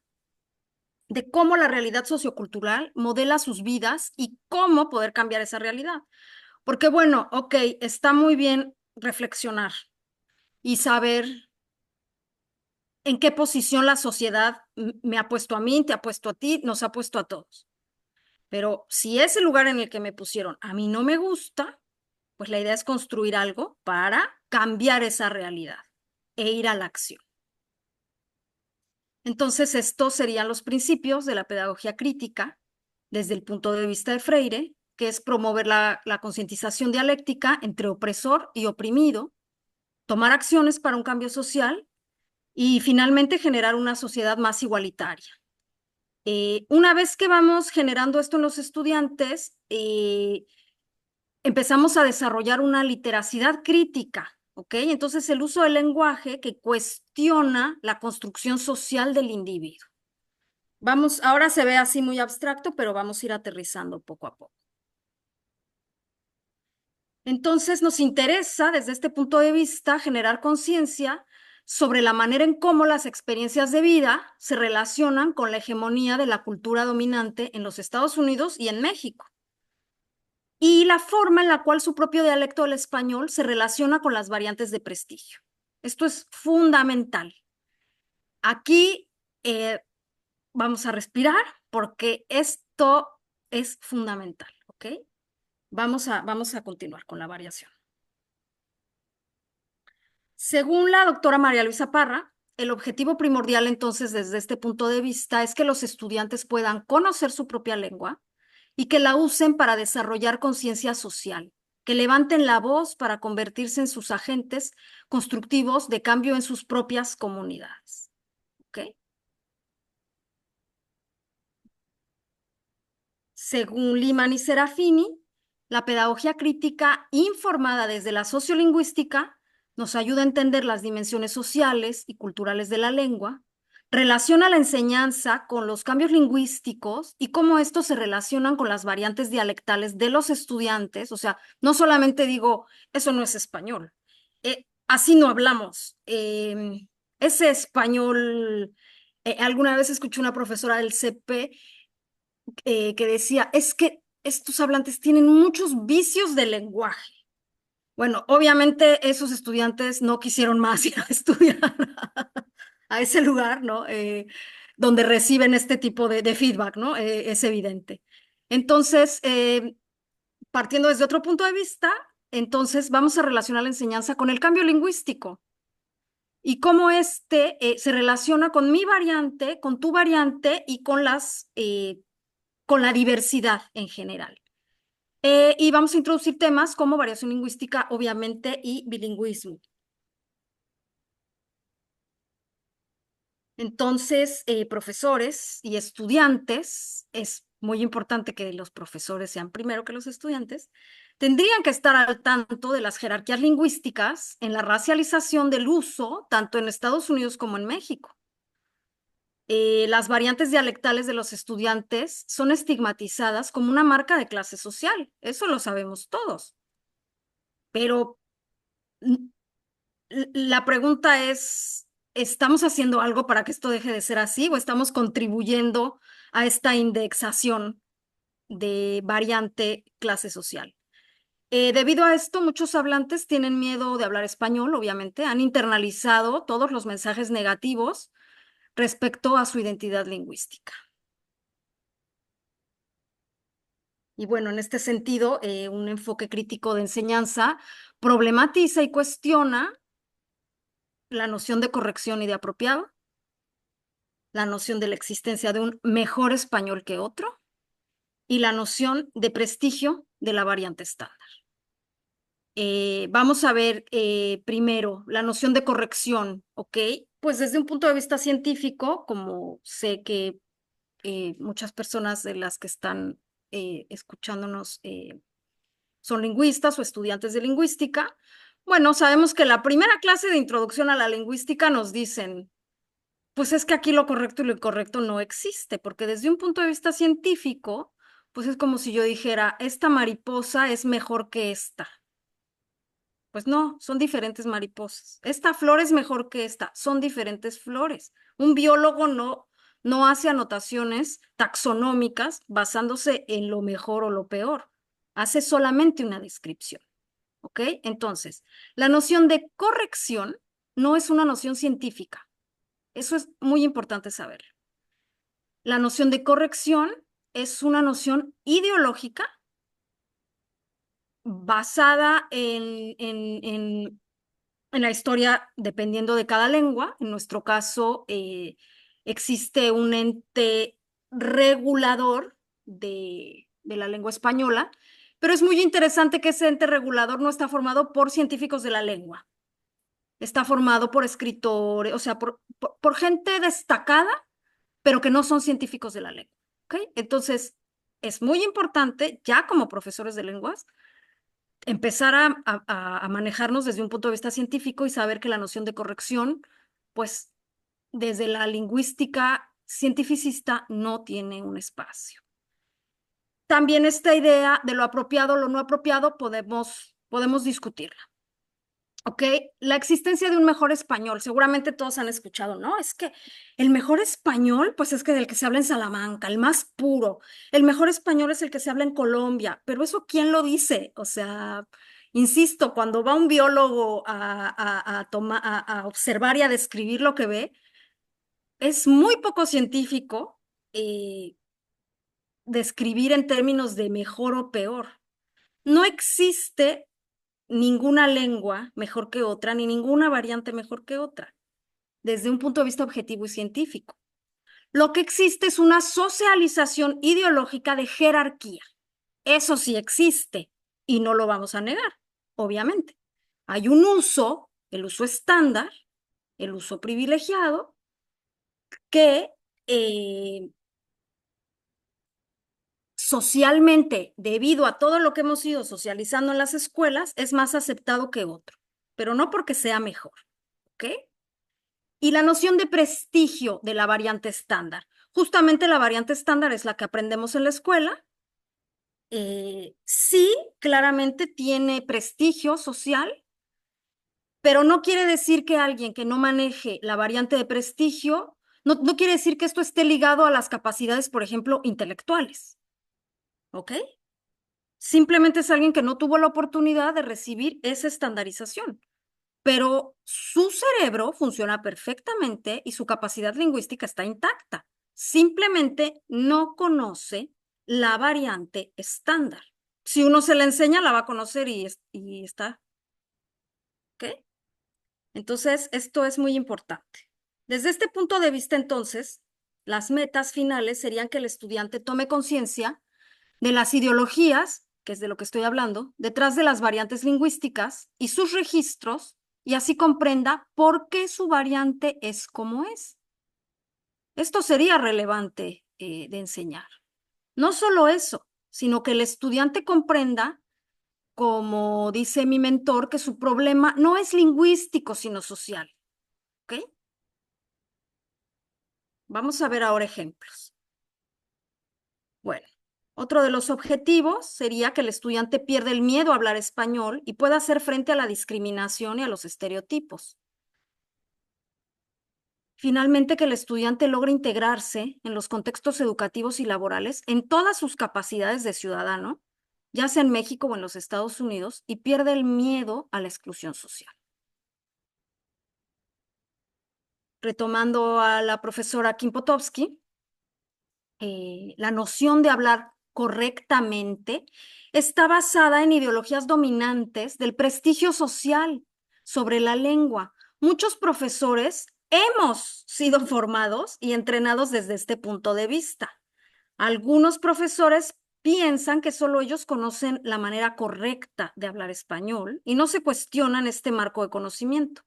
de cómo la realidad sociocultural modela sus vidas y cómo poder cambiar esa realidad. Porque bueno, ok, está muy bien reflexionar y saber en qué posición la sociedad me ha puesto a mí, te ha puesto a ti, nos ha puesto a todos. Pero si ese lugar en el que me pusieron a mí no me gusta, pues la idea es construir algo para cambiar esa realidad e ir a la acción. Entonces, estos serían los principios de la pedagogía crítica desde el punto de vista de Freire, que es promover la concientización dialéctica entre opresor y oprimido, tomar acciones para un cambio social y finalmente generar una sociedad más igualitaria. Una vez que vamos generando esto en los estudiantes, empezamos a desarrollar una literacidad crítica, ¿ok? Entonces el uso del lenguaje que cuestiona la construcción social del individuo. Vamos, ahora se ve así muy abstracto, pero vamos a ir aterrizando poco a poco. Entonces nos interesa desde este punto de vista generar conciencia sobre la manera en cómo las experiencias de vida se relacionan con la hegemonía de la cultura dominante en los Estados Unidos y en México, y la forma en la cual su propio dialecto del español se relaciona con las variantes de prestigio. Esto es fundamental. Aquí vamos a respirar porque esto es fundamental, ¿ok? Vamos a continuar con la variación. Según la doctora María Luisa Parra, el objetivo primordial entonces desde este punto de vista es que los estudiantes puedan conocer su propia lengua y que la usen para desarrollar conciencia social, que levanten la voz para convertirse en sus agentes constructivos de cambio en sus propias comunidades. ¿Ok? Según Liman y Serafini, la pedagogía crítica informada desde la sociolingüística nos ayuda a entender las dimensiones sociales y culturales de la lengua, relaciona la enseñanza con los cambios lingüísticos y cómo estos se relacionan con las variantes dialectales de los estudiantes. O sea, no solamente digo, eso no es español, así no hablamos. Ese español, alguna vez escuché una profesora del CP que decía, es que estos hablantes tienen muchos vicios de lenguaje. Bueno, obviamente esos estudiantes no quisieron más ir a estudiar a ese lugar, ¿no? Donde reciben este tipo de feedback, ¿no? Es evidente. Entonces, partiendo desde otro punto de vista, entonces vamos a relacionar la enseñanza con el cambio lingüístico y cómo este se relaciona con mi variante, con tu variante y con la diversidad en general. Y vamos a introducir temas como variación lingüística, obviamente, y bilingüismo. Entonces, profesores y estudiantes, es muy importante que los profesores sean primero que los estudiantes, tendrían que estar al tanto de las jerarquías lingüísticas en la racialización del uso, tanto en Estados Unidos como en México. Las variantes dialectales de los estudiantes son estigmatizadas como una marca de clase social, eso lo sabemos todos, pero la pregunta es, ¿estamos haciendo algo para que esto deje de ser así o estamos contribuyendo a esta indexación de variante clase social? Debido a esto, muchos hablantes tienen miedo de hablar español, obviamente, han internalizado todos los mensajes negativos respecto a su identidad lingüística. Y bueno, en este sentido, un enfoque crítico de enseñanza problematiza y cuestiona la noción de corrección y de apropiado, la noción de la existencia de un mejor español que otro y la noción de prestigio de la variante estándar. Vamos a ver primero la noción de corrección, ¿ok? Pues desde un punto de vista científico, como sé que muchas personas de las que están escuchándonos son lingüistas o estudiantes de lingüística, bueno, sabemos que la primera clase de introducción a la lingüística nos dicen, pues es que aquí lo correcto y lo incorrecto no existe, porque desde un punto de vista científico, pues es como si yo dijera, esta mariposa es mejor que esta. Pues no, son diferentes mariposas. Esta flor es mejor que esta, son diferentes flores. Un biólogo no hace anotaciones taxonómicas basándose en lo mejor o lo peor. Hace solamente una descripción. ¿Ok? Entonces, la noción de corrección no es una noción científica. Eso es muy importante saber. La noción de corrección es una noción ideológica basada en la historia dependiendo de cada lengua. En nuestro caso, existe un ente regulador de la lengua española, pero es muy interesante que ese ente regulador no está formado por científicos de la lengua. Está formado por escritores, o sea, por gente destacada pero que no son científicos de la lengua. ¿Ok? Entonces, es muy importante, ya como profesores de lenguas, empezar a manejarnos desde un punto de vista científico y saber que la noción de corrección, pues desde la lingüística cientificista, no tiene un espacio. También esta idea de lo apropiado o lo no apropiado podemos discutirla. ¿Ok? La existencia de un mejor español, seguramente todos han escuchado, ¿no? Es que el mejor español, pues es que del que se habla en Salamanca, el más puro. El mejor español es el que se habla en Colombia, pero eso ¿quién lo dice? O sea, insisto, cuando va un biólogo a observar y a describir lo que ve, es muy poco científico eh, describir en términos de mejor o peor. No existe ninguna lengua mejor que otra, ni ninguna variante mejor que otra, desde un punto de vista objetivo y científico. Lo que existe es una socialización ideológica de jerarquía. Eso sí existe y no lo vamos a negar, obviamente. Hay un uso, el uso estándar, el uso privilegiado, que socialmente, debido a todo lo que hemos ido socializando en las escuelas, es más aceptado que otro, pero no porque sea mejor. ¿Ok? Y la noción de prestigio de la variante estándar. Justamente la variante estándar es la que aprendemos en la escuela. Sí, claramente tiene prestigio social, pero no quiere decir que alguien que no maneje la variante de prestigio, no quiere decir que esto esté ligado a las capacidades, por ejemplo, intelectuales. ¿Ok? Simplemente es alguien que no tuvo la oportunidad de recibir esa estandarización, pero su cerebro funciona perfectamente y su capacidad lingüística está intacta. Simplemente no conoce la variante estándar. Si uno se la enseña, la va a conocer y está. ¿Ok? Entonces, esto es muy importante. Desde este punto de vista, entonces, las metas finales serían que el estudiante tome conciencia de las ideologías, que es de lo que estoy hablando, detrás de las variantes lingüísticas y sus registros, y así comprenda por qué su variante es como es. Esto sería relevante de enseñar. No solo eso, sino que el estudiante comprenda, como dice mi mentor, que su problema no es lingüístico, sino social. ¿Ok? Vamos a ver ahora ejemplos. Bueno, otro de los objetivos sería que el estudiante pierda el miedo a hablar español y pueda hacer frente a la discriminación y a los estereotipos. Finalmente, que el estudiante logre integrarse en los contextos educativos y laborales en todas sus capacidades de ciudadano, ya sea en México o en los Estados Unidos, y pierda el miedo a la exclusión social. Retomando a la profesora Kim Potofsky, la noción de hablar correctamente está basada en ideologías dominantes del prestigio social sobre la lengua. Muchos profesores hemos sido formados y entrenados desde este punto de vista. Algunos profesores piensan que solo ellos conocen la manera correcta de hablar español y no se cuestionan este marco de conocimiento.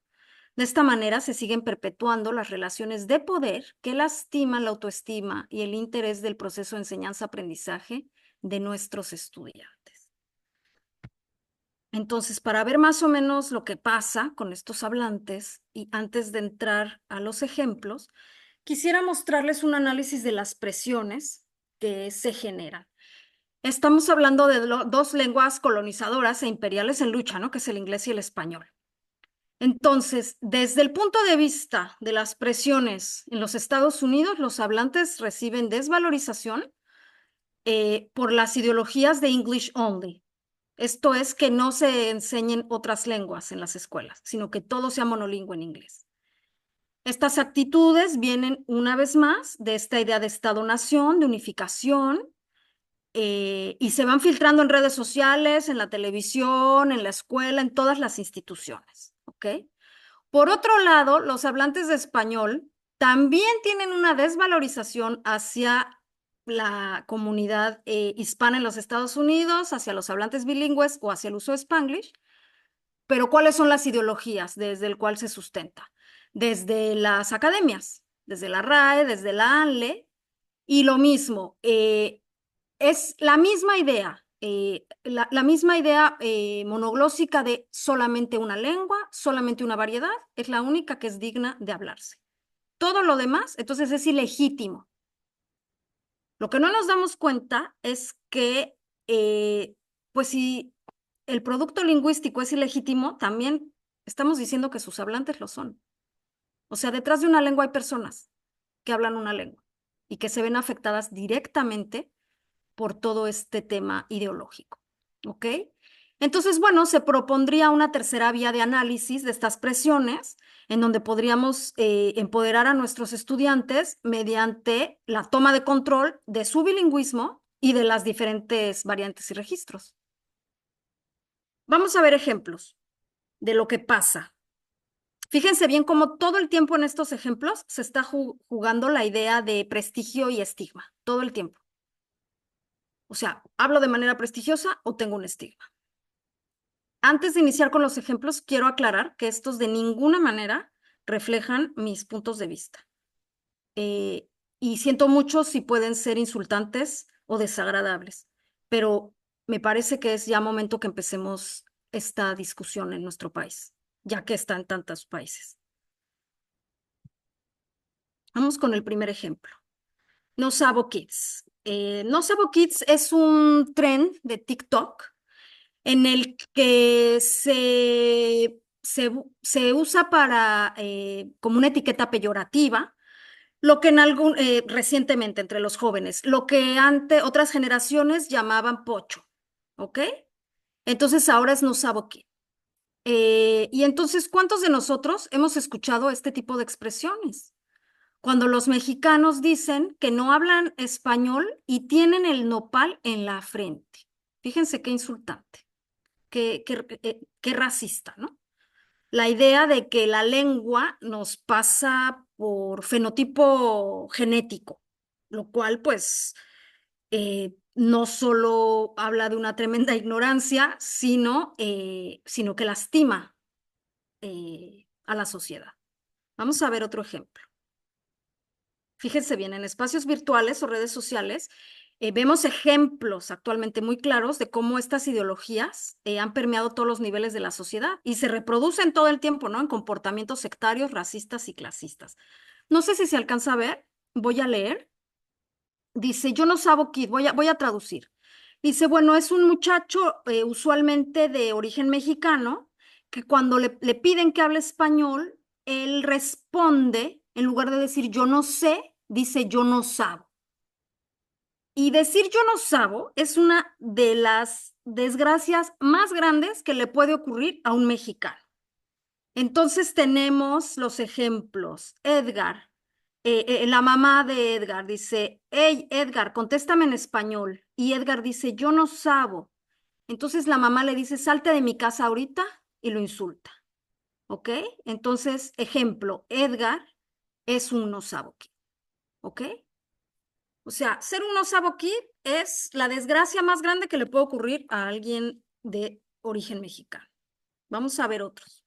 De esta manera se siguen perpetuando las relaciones de poder que lastiman la autoestima y el interés del proceso de enseñanza-aprendizaje de nuestros estudiantes. Entonces, para ver más o menos lo que pasa con estos hablantes y antes de entrar a los ejemplos, quisiera mostrarles un análisis de las presiones que se generan. Estamos hablando de dos lenguas colonizadoras e imperiales en lucha, ¿no? Que es el inglés y el español. Entonces, desde el punto de vista de las presiones en los Estados Unidos, los hablantes reciben desvalorización por las ideologías de English only. Esto es que no se enseñen otras lenguas en las escuelas, sino que todo sea monolingüe en inglés. Estas actitudes vienen una vez más de esta idea de Estado-nación, de unificación, y se van filtrando en redes sociales, en la televisión, en la escuela, en todas las instituciones. ¿Ok? Por otro lado, los hablantes de español también tienen una desvalorización hacia la comunidad hispana en los Estados Unidos, hacia los hablantes bilingües o hacia el uso de Spanglish. Pero ¿cuáles son las ideologías desde el cual se sustenta? Desde las academias. desde la RAE, desde la ANLE, y lo mismo, es la misma idea, la misma idea monoglósica de solamente una lengua, solamente una variedad, es la única que es digna de hablarse. Todo lo demás, entonces, es ilegítimo. Lo que no nos damos cuenta es que, pues si el producto lingüístico es ilegítimo, también estamos diciendo que sus hablantes lo son. O sea, detrás de una lengua hay personas que hablan una lengua y que se ven afectadas directamente por todo este tema ideológico. ¿Ok? Entonces, bueno, se propondría una tercera vía de análisis de estas presiones, en donde podríamos empoderar a nuestros estudiantes mediante la toma de control de su bilingüismo y de las diferentes variantes y registros. Vamos a ver ejemplos de lo que pasa. Fíjense bien cómo todo el tiempo en estos ejemplos se está jugando la idea de prestigio y estigma, todo el tiempo. O sea, ¿hablo de manera prestigiosa o tengo un estigma? Antes de iniciar con los ejemplos, quiero aclarar que estos de ninguna manera reflejan mis puntos de vista. Eh, y siento mucho si pueden ser insultantes o desagradables, pero me parece que es ya momento que empecemos esta discusión en nuestro país, ya que está en tantos países. Vamos con el primer ejemplo. No Sabo Kids. No Sabo Kids es un trend de TikTok en el que se usa para, como una etiqueta peyorativa, lo que recientemente entre los jóvenes, lo que ante otras generaciones llamaban pocho, ¿ok? Entonces ahora es no sabo qué. Y entonces, ¿cuántos de nosotros hemos escuchado este tipo de expresiones? Cuando los mexicanos dicen que no hablan español y tienen el nopal en la frente. Fíjense qué insultante, qué racista, ¿no? La idea de que la lengua nos pasa por fenotipo genético, lo cual pues no solo habla de una tremenda ignorancia, sino que lastima a la sociedad. Vamos a ver otro ejemplo. Fíjense bien, en espacios virtuales o redes sociales vemos ejemplos actualmente muy claros de cómo estas ideologías han permeado todos los niveles de la sociedad y se reproducen todo el tiempo, ¿no? En comportamientos sectarios, racistas y clasistas. No sé si se alcanza a ver, voy a leer. Dice, yo no sabo kid, voy a traducir. Dice, bueno, es un muchacho usualmente de origen mexicano que cuando le piden que hable español, él responde, en lugar de decir yo no sé, dice yo no sabo. Y decir yo no sabo es una de las desgracias más grandes que le puede ocurrir a un mexicano. Entonces tenemos los ejemplos. Edgar, la mamá de Edgar dice, hey Edgar, contéstame en español. Y Edgar dice, yo no sabo. Entonces la mamá le dice, salte de mi casa ahorita y lo insulta. ¿Ok? Entonces, ejemplo, Edgar es un no sabo kid. ¿Ok? O sea, ser un no sabo kid es la desgracia más grande que le puede ocurrir a alguien de origen mexicano. Vamos a ver otros.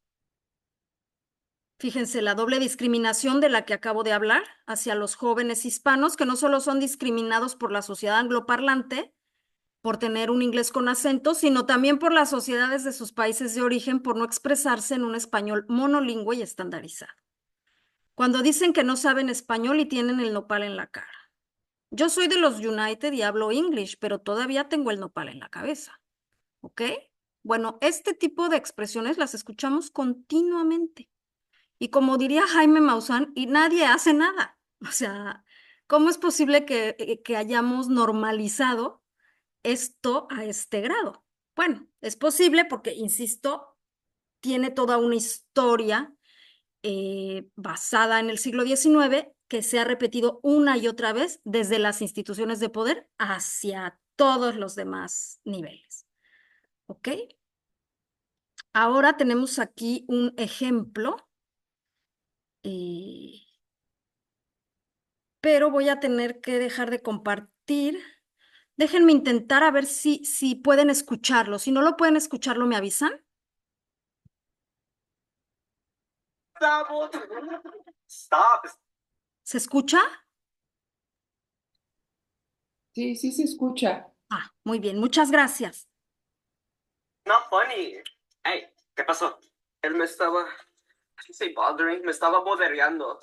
Fíjense, la doble discriminación de la que acabo de hablar hacia los jóvenes hispanos, que no solo son discriminados por la sociedad angloparlante por tener un inglés con acento, sino también por las sociedades de sus países de origen por no expresarse en un español monolingüe y estandarizado. Cuando dicen que no saben español y tienen el nopal en la cara. Yo soy de los United y hablo English, pero todavía tengo el nopal en la cabeza. ¿Ok? Bueno, este tipo de expresiones las escuchamos continuamente. Y como diría Jaime Maussan, y nadie hace nada. O sea, ¿cómo es posible que hayamos normalizado esto a este grado? Bueno, es posible porque, insisto, tiene toda una historia basada en el siglo XIX que se ha repetido una y otra vez desde las instituciones de poder hacia todos los demás niveles. ¿Ok? Ahora tenemos aquí un ejemplo. Eh, pero voy a tener que dejar de compartir. Déjenme intentar a ver si pueden escucharlo. Si no lo pueden escucharlo, ¿me avisan? Stop. ¿Se escucha? Sí, sí se escucha. Ah, muy bien, muchas gracias. Not funny. Hey, ¿qué pasó? Él me estaba. I didn't say bothering, me estaba bodereando.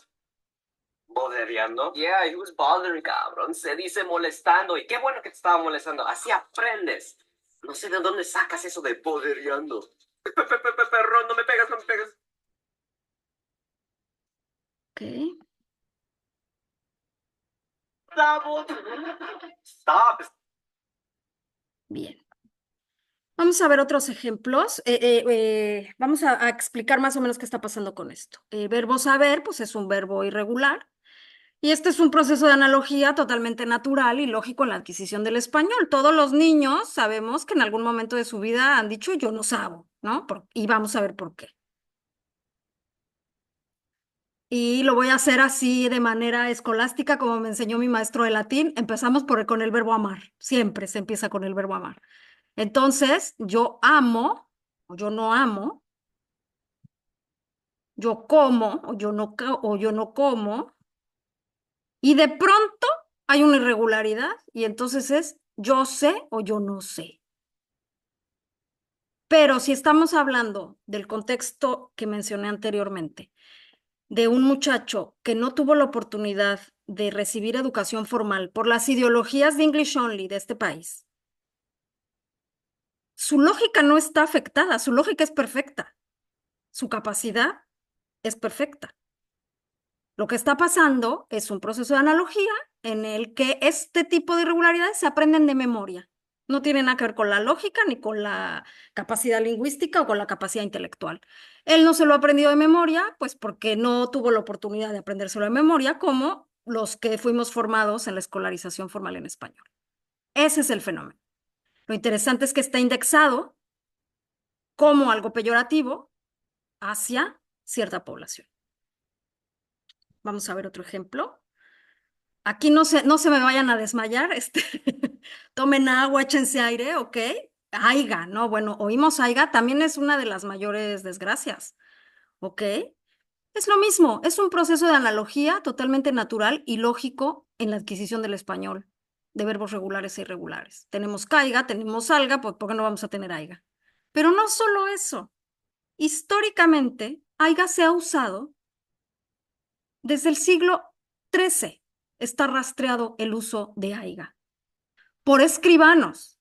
¿Bodereando? Yeah, he was bothering, cabrón. Se dice molestando. Y qué bueno que te estaba molestando. Así aprendes. No sé de dónde sacas eso de bodereando. Perro, no me pegas, no me pegas. Ok, Stop. Stop. bien. Vamos a ver otros ejemplos. Vamos a explicar más o menos qué está pasando con esto. Verbo saber, pues es un verbo irregular. Y este es un proceso de analogía totalmente natural y lógico en la adquisición del español. Todos los niños sabemos que en algún momento de su vida han dicho yo no sabo, ¿no? Y vamos a ver por qué. Y lo voy a hacer así de manera escolástica, como me enseñó mi maestro de latín. Empezamos con el verbo amar. Siempre se empieza con el verbo amar. Entonces, yo amo o yo no amo, yo como o yo no como, y de pronto hay una irregularidad y entonces es yo sé o yo no sé. Pero si estamos hablando del contexto que mencioné anteriormente, de un muchacho que no tuvo la oportunidad de recibir educación formal por las ideologías de English Only de este país, su lógica no está afectada, su lógica es perfecta, su capacidad es perfecta. Lo que está pasando es un proceso de analogía en el que este tipo de irregularidades se aprenden de memoria. No tiene nada que ver con la lógica, ni con la capacidad lingüística o con la capacidad intelectual. Él no se lo ha aprendido de memoria, pues porque no tuvo la oportunidad de aprendérselo de memoria, como los que fuimos formados en la escolarización formal en español. Ese es el fenómeno. Lo interesante es que está indexado como algo peyorativo hacia cierta población. Vamos a ver otro ejemplo. Aquí no se me vayan a desmayar, tomen agua, échense aire, ¿ok? Aiga, ¿no? Bueno, oímos aiga, también es una de las mayores desgracias, ¿ok? Es lo mismo, es un proceso de analogía totalmente natural y lógico en la adquisición del español, de verbos regulares e irregulares. Tenemos caiga, tenemos alga, pues ¿por qué no vamos a tener aiga? Pero no solo eso, históricamente, aiga se ha usado desde el siglo XIII. Está rastreado el uso de aiga por escribanos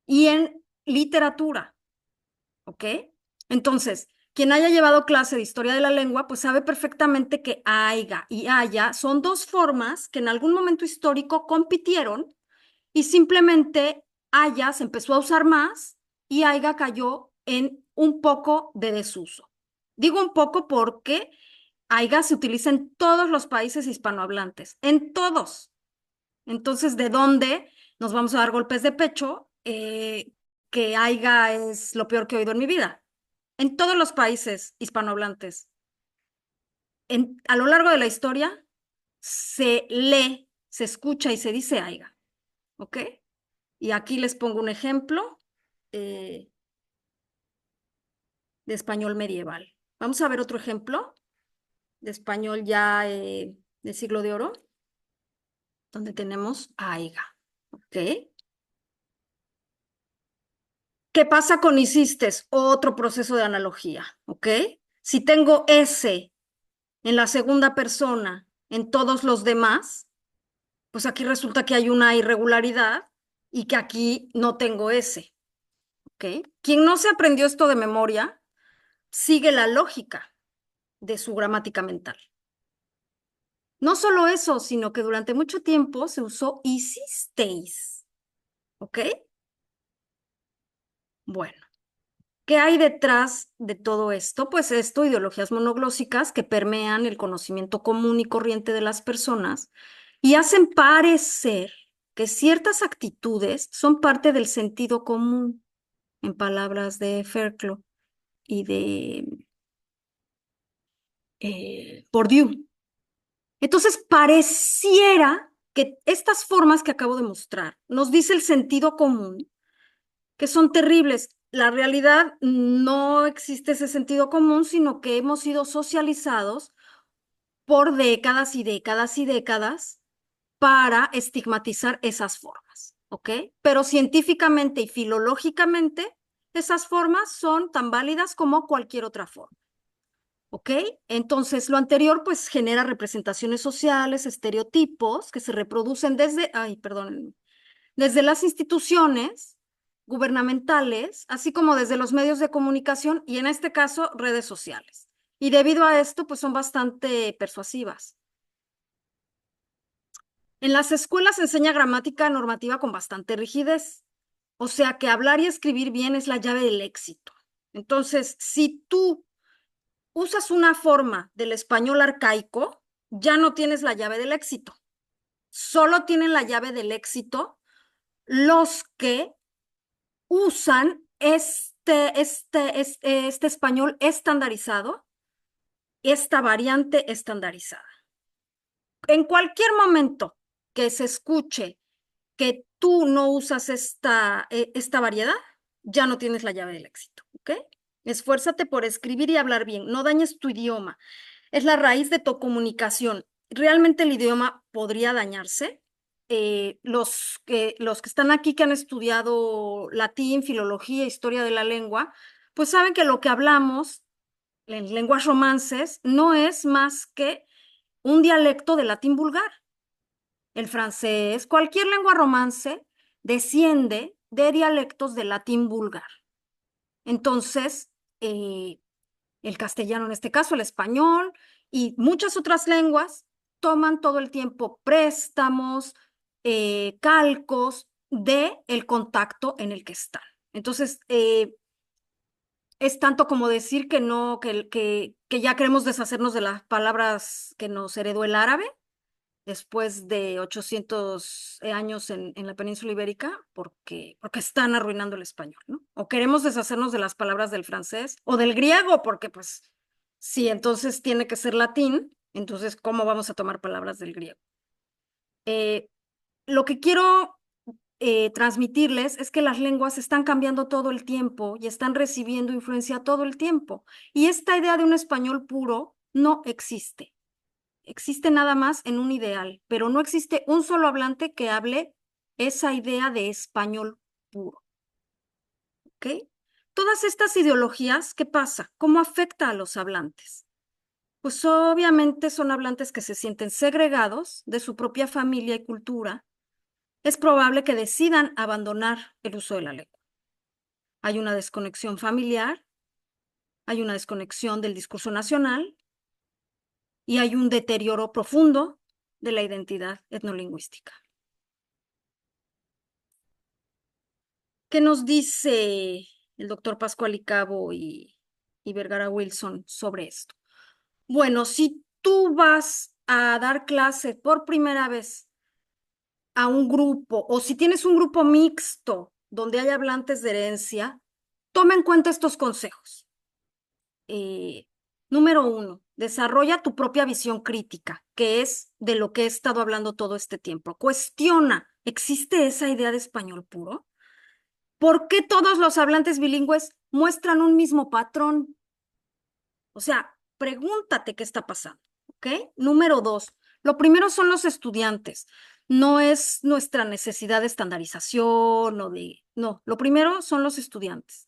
y en literatura, ¿ok? Entonces, quien haya llevado clase de historia de la lengua, pues sabe perfectamente que aiga y haya son dos formas que en algún momento histórico compitieron y simplemente haya se empezó a usar más y aiga cayó en un poco de desuso. Digo un poco porque aiga se utiliza en todos los países hispanohablantes, en todos. Entonces, ¿de dónde nos vamos a dar golpes de pecho? Que aiga es lo peor que he oído en mi vida. En todos los países hispanohablantes, a lo largo de la historia, se lee, se escucha y se dice aiga, ¿ok? Y aquí les pongo un ejemplo eh, de español medieval. Vamos a ver otro ejemplo de español ya del siglo de oro, donde tenemos aiga, ¿ok? ¿Qué pasa con hiciste? Otro proceso de analogía, ¿ok? Si tengo ese en la segunda persona en todos los demás, pues aquí resulta que hay una irregularidad y que aquí no tengo ese, ¿ok? Quien no se aprendió esto de memoria sigue la lógica de su gramática mental. No solo eso, sino que durante mucho tiempo se usó hicisteis, ¿ok? Bueno. ¿Qué hay detrás de todo esto? Pues esto, ideologías monoglósicas que permean el conocimiento común y corriente de las personas y hacen parecer que ciertas actitudes son parte del sentido común, en palabras de Fairclough y de Bourdieu. Entonces, pareciera que estas formas que acabo de mostrar nos dice el sentido común que son terribles. La realidad no existe ese sentido común, sino que hemos sido socializados por décadas y décadas y décadas para estigmatizar esas formas, ¿ok? Pero científicamente y filológicamente, esas formas son tan válidas como cualquier otra forma. ¿Ok? Entonces, lo anterior pues genera representaciones sociales, estereotipos que se reproducen desde, ay, perdón, desde las instituciones gubernamentales, así como desde los medios de comunicación y en este caso redes sociales. Y debido a esto pues son bastante persuasivas. En las escuelas se enseña gramática normativa con bastante rigidez, o sea que hablar y escribir bien es la llave del éxito. Entonces, si tú usas una forma del español arcaico, ya no tienes la llave del éxito. Solo tienen la llave del éxito los que usan este español estandarizado, esta variante estandarizada. En cualquier momento que se escuche que tú no usas esta variedad, ya no tienes la llave del éxito, ¿ok? Esfuérzate por escribir y hablar bien, no dañes tu idioma. Es la raíz de tu comunicación. ¿Realmente el idioma podría dañarse? Los que están aquí, que han estudiado latín, filología, historia de la lengua, pues saben que lo que hablamos en lenguas romances no es más que un dialecto de latín vulgar. El francés, cualquier lengua romance desciende de dialectos de latín vulgar. Entonces, el castellano en este caso, el español y muchas otras lenguas toman todo el tiempo préstamos, calcos de el contacto en el que están. Entonces, es tanto como decir que no, que ya queremos deshacernos de las palabras que nos heredó el árabe después de 800 años en la península ibérica, porque están arruinando el español, ¿no? O queremos deshacernos de las palabras del francés o del griego, porque pues sí, entonces tiene que ser latín, entonces ¿cómo vamos a tomar palabras del griego? Eh, lo que quiero transmitirles es que las lenguas están cambiando todo el tiempo y están recibiendo influencia todo el tiempo. Y esta idea de un español puro no existe. Existe nada más en un ideal, pero no existe un solo hablante que hable esa idea de español puro. ¿Ok? Todas estas ideologías, ¿qué pasa? ¿Cómo afecta a los hablantes? Pues obviamente son hablantes que se sienten segregados de su propia familia y cultura. Es probable que decidan abandonar el uso de la lengua. Hay una desconexión familiar, hay una desconexión del discurso nacional y hay un deterioro profundo de la identidad etnolingüística. ¿Qué nos dice el doctor Pascual Icabo y Vergara Wilson sobre esto? Bueno, si tú vas a dar clase por primera vez a un grupo o si tienes un grupo mixto donde hay hablantes de herencia, toma en cuenta estos consejos. Número 1, desarrolla tu propia visión crítica, que es de lo que he estado hablando todo este tiempo. Cuestiona, ¿existe esa idea de español puro? ¿Por qué todos los hablantes bilingües muestran un mismo patrón? O sea, pregúntate qué está pasando, ¿ok? Número 2, lo primero son los estudiantes. No es nuestra necesidad de estandarización o de... No, lo primero son los estudiantes.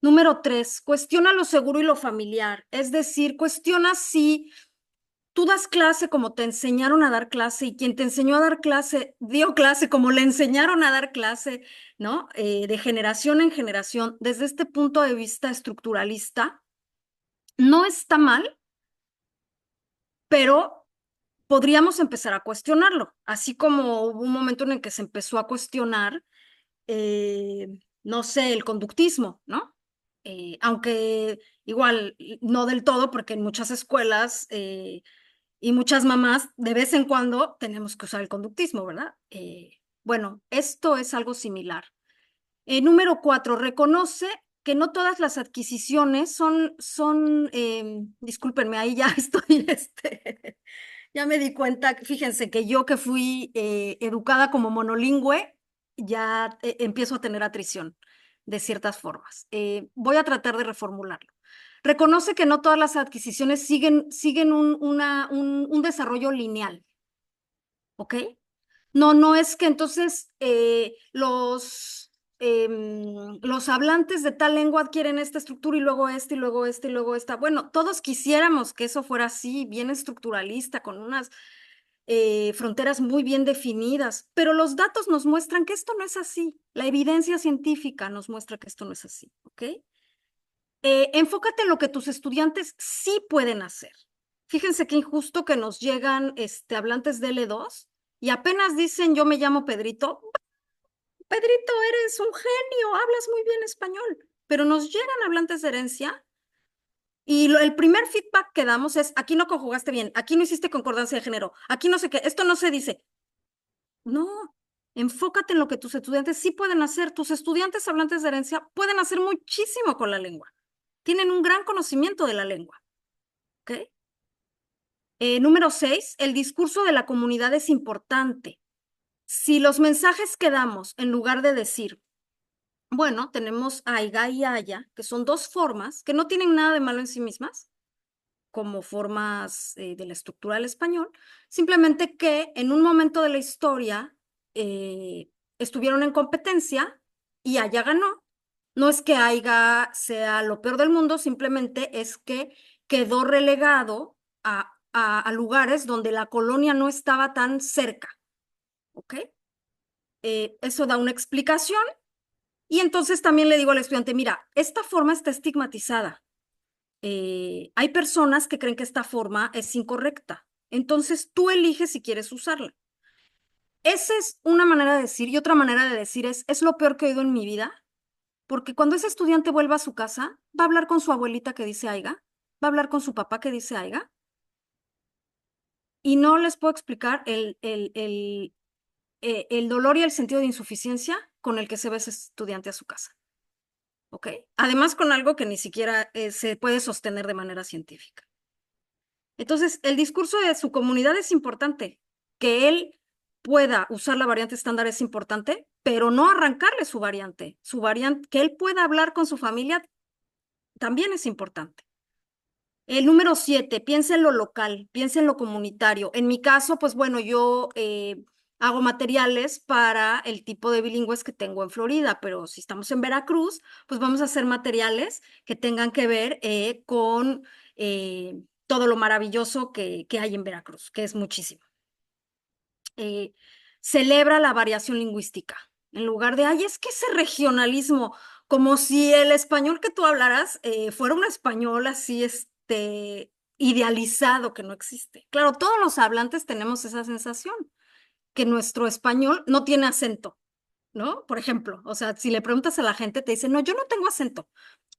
Número 3, cuestiona lo seguro y lo familiar. Es decir, cuestiona si tú das clase como te enseñaron a dar clase y quien te enseñó a dar clase dio clase como le enseñaron a dar clase, ¿no? De generación en generación. Desde este punto de vista estructuralista, no está mal, pero podríamos empezar a cuestionarlo, así como hubo un momento en el que se empezó a cuestionar, eh, no sé, el conductismo, ¿no? Aunque igual no del todo, porque en muchas escuelas y muchas mamás de vez en cuando tenemos que usar el conductismo, ¿verdad? Bueno, esto es algo similar. Número 4, reconoce que no todas las adquisiciones discúlpenme, ahí ya estoy, ya me di cuenta, fíjense que yo que fui educada como monolingüe, ya empiezo a tener atrición de ciertas formas. Voy a tratar de reformularlo. reconoce que no todas las adquisiciones siguen un desarrollo lineal, ¿ok? No es que entonces los hablantes de tal lengua adquieren esta estructura y luego esta y luego esta y luego esta. Bueno, todos quisiéramos que eso fuera así, bien estructuralista, con unas fronteras muy bien definidas, pero los datos nos muestran que esto no es así. La evidencia científica nos muestra que esto no es así, ¿ok? Enfócate en lo que tus estudiantes sí pueden hacer. Fíjense qué injusto que nos llegan hablantes de L2 y apenas dicen yo me llamo Pedrito. Pedrito, eres un genio, hablas muy bien español, pero nos llegan hablantes de herencia y el primer feedback que damos es, aquí no conjugaste bien, aquí no hiciste concordancia de género, aquí no sé qué, esto no se dice. No, enfócate en lo que tus estudiantes sí pueden hacer. Tus estudiantes hablantes de herencia pueden hacer muchísimo con la lengua. Tienen un gran conocimiento de la lengua. ¿Ok? Número 6, el discurso de la comunidad es importante. Si los mensajes que damos, en lugar de decir, bueno, tenemos aiga y haya, que son dos formas que no tienen nada de malo en sí mismas, como formas de la estructura del español, simplemente que en un momento de la historia estuvieron en competencia y haya ganó. No es que haya sea lo peor del mundo, simplemente es que quedó relegado a lugares donde la colonia no estaba tan cerca, ¿ok? Eso da una explicación y entonces también le digo al estudiante, mira, esta forma está estigmatizada. Hay personas que creen que esta forma es incorrecta. Entonces tú eliges si quieres usarla. Esa es una manera de decir y otra manera de decir es lo peor que he oído en mi vida, porque cuando ese estudiante vuelva a su casa, va a hablar con su abuelita que dice aiga, va a hablar con su papá que dice aiga, y no les puedo explicar el dolor y el sentido de insuficiencia con el que se va ese estudiante a su casa. ¿Ok? Además con algo que ni siquiera se puede sostener de manera científica. Entonces, el discurso de su comunidad es importante. Que él pueda usar la variante estándar es importante, pero no arrancarle su variante. Su variante, que él pueda hablar con su familia también es importante. El número 7, piensa en lo local, piensa en lo comunitario. En mi caso, pues bueno, yo hago materiales para el tipo de bilingües que tengo en Florida, pero si estamos en Veracruz, pues vamos a hacer materiales que tengan que ver con todo lo maravilloso que hay en Veracruz, que es muchísimo. Celebra la variación lingüística, en lugar de, ay, es que ese regionalismo, como si el español que tú hablaras fuera un español así, idealizado, que no existe. Claro, todos los hablantes tenemos esa sensación, que nuestro español no tiene acento, ¿no? Por ejemplo, o sea, si le preguntas a la gente, te dicen, no, yo no tengo acento.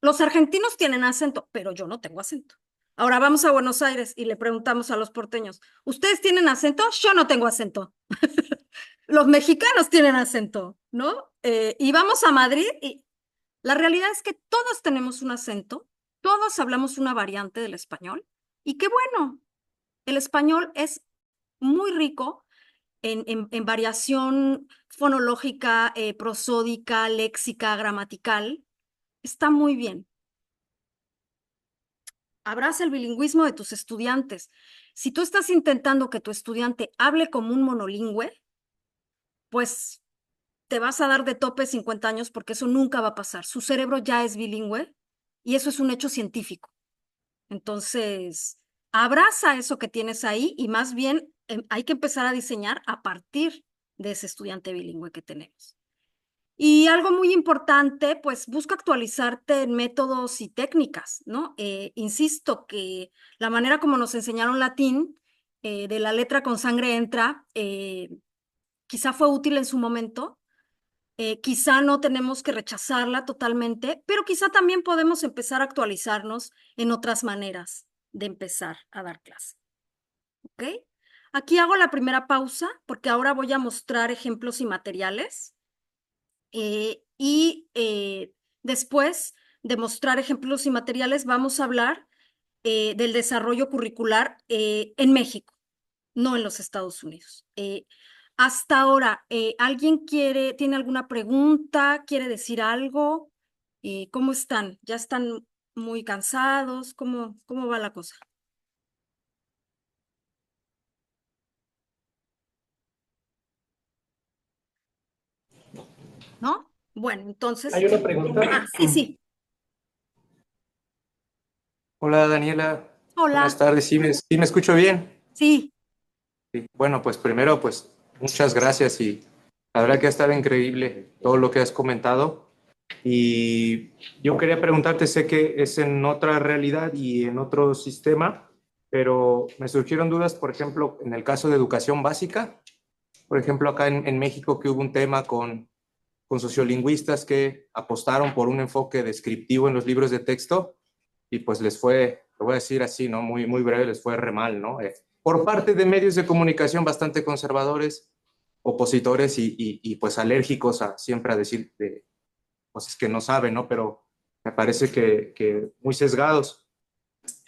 Los argentinos tienen acento, pero yo no tengo acento. Ahora vamos a Buenos Aires y le preguntamos a los porteños, ¿ustedes tienen acento? Yo no tengo acento. Los mexicanos tienen acento, ¿no? Y vamos a Madrid y la realidad es que todos tenemos un acento, todos hablamos una variante del español y qué bueno, el español es muy rico en variación fonológica, prosódica, léxica, gramatical, está muy bien. Abraza el bilingüismo de tus estudiantes. Si tú estás intentando que tu estudiante hable como un monolingüe, pues te vas a dar de tope 50 años porque eso nunca va a pasar. Su cerebro ya es bilingüe y eso es un hecho científico. Entonces, abraza eso que tienes ahí y más bien hay que empezar a diseñar a partir de ese estudiante bilingüe que tenemos. Y algo muy importante, pues busca actualizarte en métodos y técnicas, ¿no? Insisto que la manera como nos enseñaron latín, de la letra con sangre entra, quizá fue útil en su momento, quizá no tenemos que rechazarla totalmente, pero quizá también podemos empezar a actualizarnos en otras maneras de empezar a dar clase. ¿Ok? Aquí hago la primera pausa porque ahora voy a mostrar ejemplos y materiales. Después de mostrar ejemplos y materiales, vamos a hablar del desarrollo curricular en México, no en los Estados Unidos. Hasta ahora, ¿alguien tiene alguna pregunta? ¿Quiere decir algo? ¿Cómo están? ¿Ya están muy cansados? ¿Cómo va la cosa? ¿No? Bueno, entonces, Hay una pregunta. sí, sí. Hola Daniela, buenas Hola, tardes. Sí me escucho bien? sí. Sí. Bueno, pues primero, pues muchas gracias y la verdad que ha estado increíble todo lo que has comentado. Y yo quería preguntarte, sé que es en otra realidad y en otro sistema, pero me surgieron dudas, por ejemplo, en el caso de educación básica, por ejemplo, acá en México que hubo un tema con sociolingüistas que apostaron por un enfoque descriptivo en los libros de texto y pues les fue, lo voy a decir así, ¿no? Muy breve, les fue re mal, ¿no? Por parte de medios de comunicación bastante conservadores, opositores y pues alérgicos a siempre a decir de cosas que no saben, ¿no? Pero me parece que muy sesgados.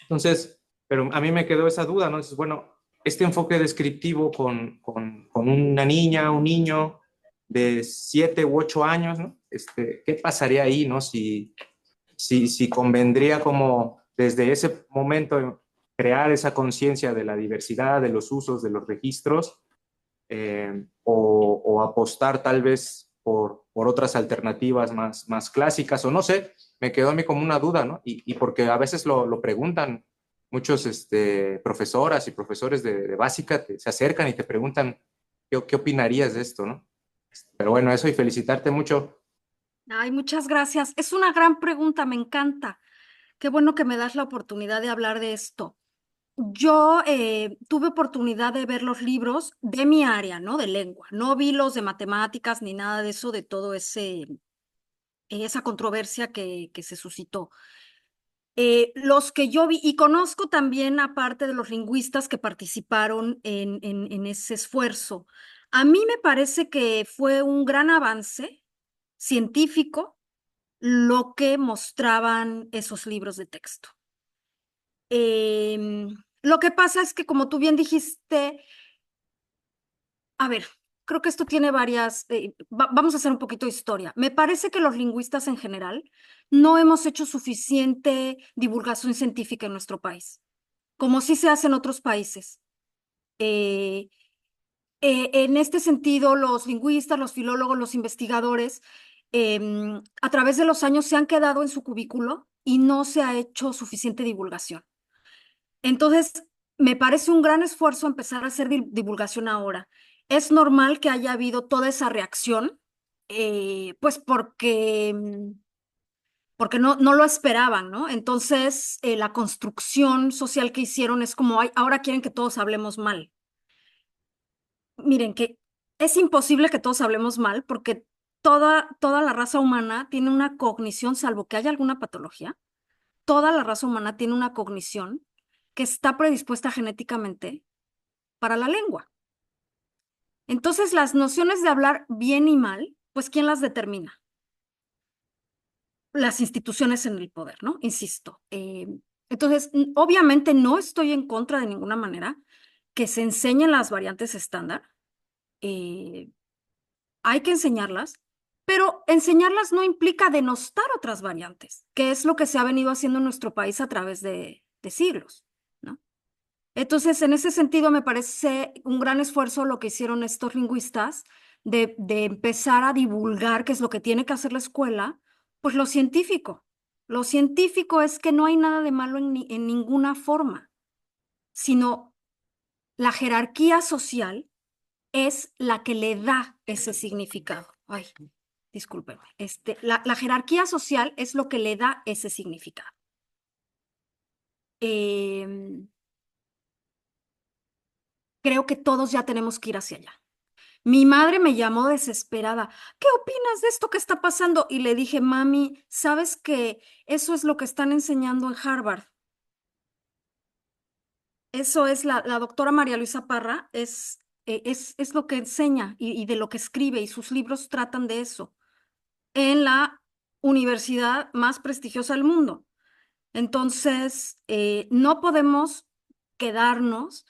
Entonces, pero a mí me quedó esa duda, ¿no? Entonces, bueno, este enfoque descriptivo con una niña, un niño de 7 u 8 años, ¿no? ¿Qué pasaría ahí, ¿no? Si convendría como desde ese momento crear esa conciencia de la diversidad, de los usos, de los registros, o apostar tal vez por otras alternativas más clásicas, o no sé, me quedó a mí como una duda, ¿no? Y porque a veces lo preguntan muchos profesoras y profesores de básica, se acercan y te preguntan qué opinarías de esto, ¿no? Pero bueno, eso y felicitarte mucho. Ay, muchas gracias. Es una gran pregunta, me encanta. Qué bueno que me das la oportunidad de hablar de esto. Yo tuve oportunidad de ver los libros de mi área, ¿no? De lengua. No vi los de matemáticas ni nada de eso, de todo esa controversia que se suscitó. Los que yo vi, y conozco también a parte de los lingüistas que participaron en ese esfuerzo. A mí me parece que fue un gran avance científico lo que mostraban esos libros de texto. Lo que pasa es que, como tú bien dijiste, a ver, creo que esto tiene varias, vamos a hacer un poquito de historia. Me parece que los lingüistas en general no hemos hecho suficiente divulgación científica en nuestro país, como sí se hace en otros países. Eh, en este sentido, los lingüistas, los filólogos, los investigadores, a través de los años se han quedado en su cubículo y no se ha hecho suficiente divulgación. Entonces, me parece un gran esfuerzo empezar a hacer divulgación ahora. Es normal que haya habido toda esa reacción, pues porque no lo esperaban, ¿no? Entonces, la construcción social que hicieron es como, "Ay, ahora quieren que todos hablemos mal". Miren, que es imposible que todos hablemos mal porque toda la raza humana tiene una cognición, salvo que haya alguna patología, toda la raza humana tiene una cognición que está predispuesta genéticamente para la lengua. Entonces, las nociones de hablar bien y mal, pues ¿quién las determina? Las instituciones en el poder, ¿no? Insisto. Entonces, obviamente no estoy en contra de ninguna manera que se enseñen las variantes estándar. Eh, Hay que enseñarlas, pero enseñarlas no implica denostar otras variantes, que es lo que se ha venido haciendo en nuestro país a través de siglos, ¿no? Entonces, en ese sentido, me parece un gran esfuerzo lo que hicieron estos lingüistas de empezar a divulgar qué es lo que tiene que hacer la escuela, pues lo científico. Lo científico es que no hay nada de malo en ninguna forma, sino la jerarquía social es la que le da ese significado. Ay, discúlpeme. La jerarquía social es lo que le da ese significado. Em, Creo que todos ya tenemos que ir hacia allá. Mi madre me llamó desesperada. ¿Qué opinas de esto que está pasando? Y le dije, mami, ¿sabes que eso es lo que están enseñando en Harvard? Eso es la doctora María Luisa Parra, es lo que enseña y de lo que escribe, y sus libros tratan de eso, en la universidad más prestigiosa del mundo. Entonces, no podemos quedarnos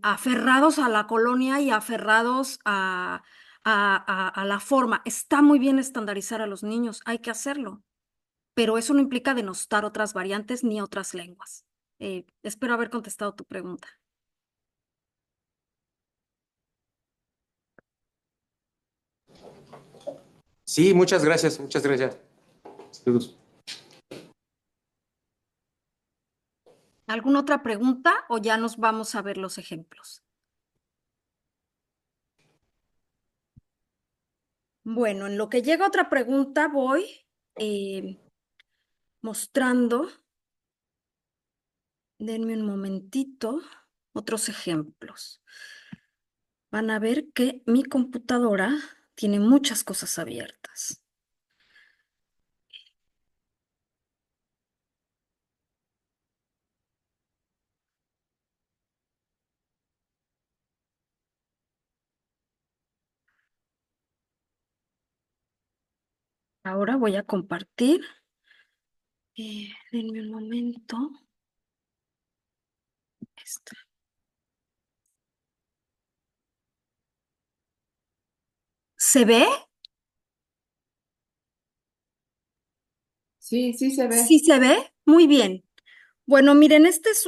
aferrados a la colonia y aferrados a la forma. Está muy bien estandarizar a los niños, hay que hacerlo, pero eso no implica denostar otras variantes ni otras lenguas. Espero haber contestado tu pregunta. Sí, muchas gracias, muchas gracias. Saludos. ¿Alguna otra pregunta o ya nos vamos a ver los ejemplos? Bueno, en lo que llega otra pregunta voy mostrando, denme un momentito, otros ejemplos. Van a ver que mi computadora tiene muchas cosas abiertas. Ahora voy a compartir. Denme un momento. Esta. ¿Se ve? Sí, sí se ve. Sí se ve. Muy bien. Bueno, miren, este es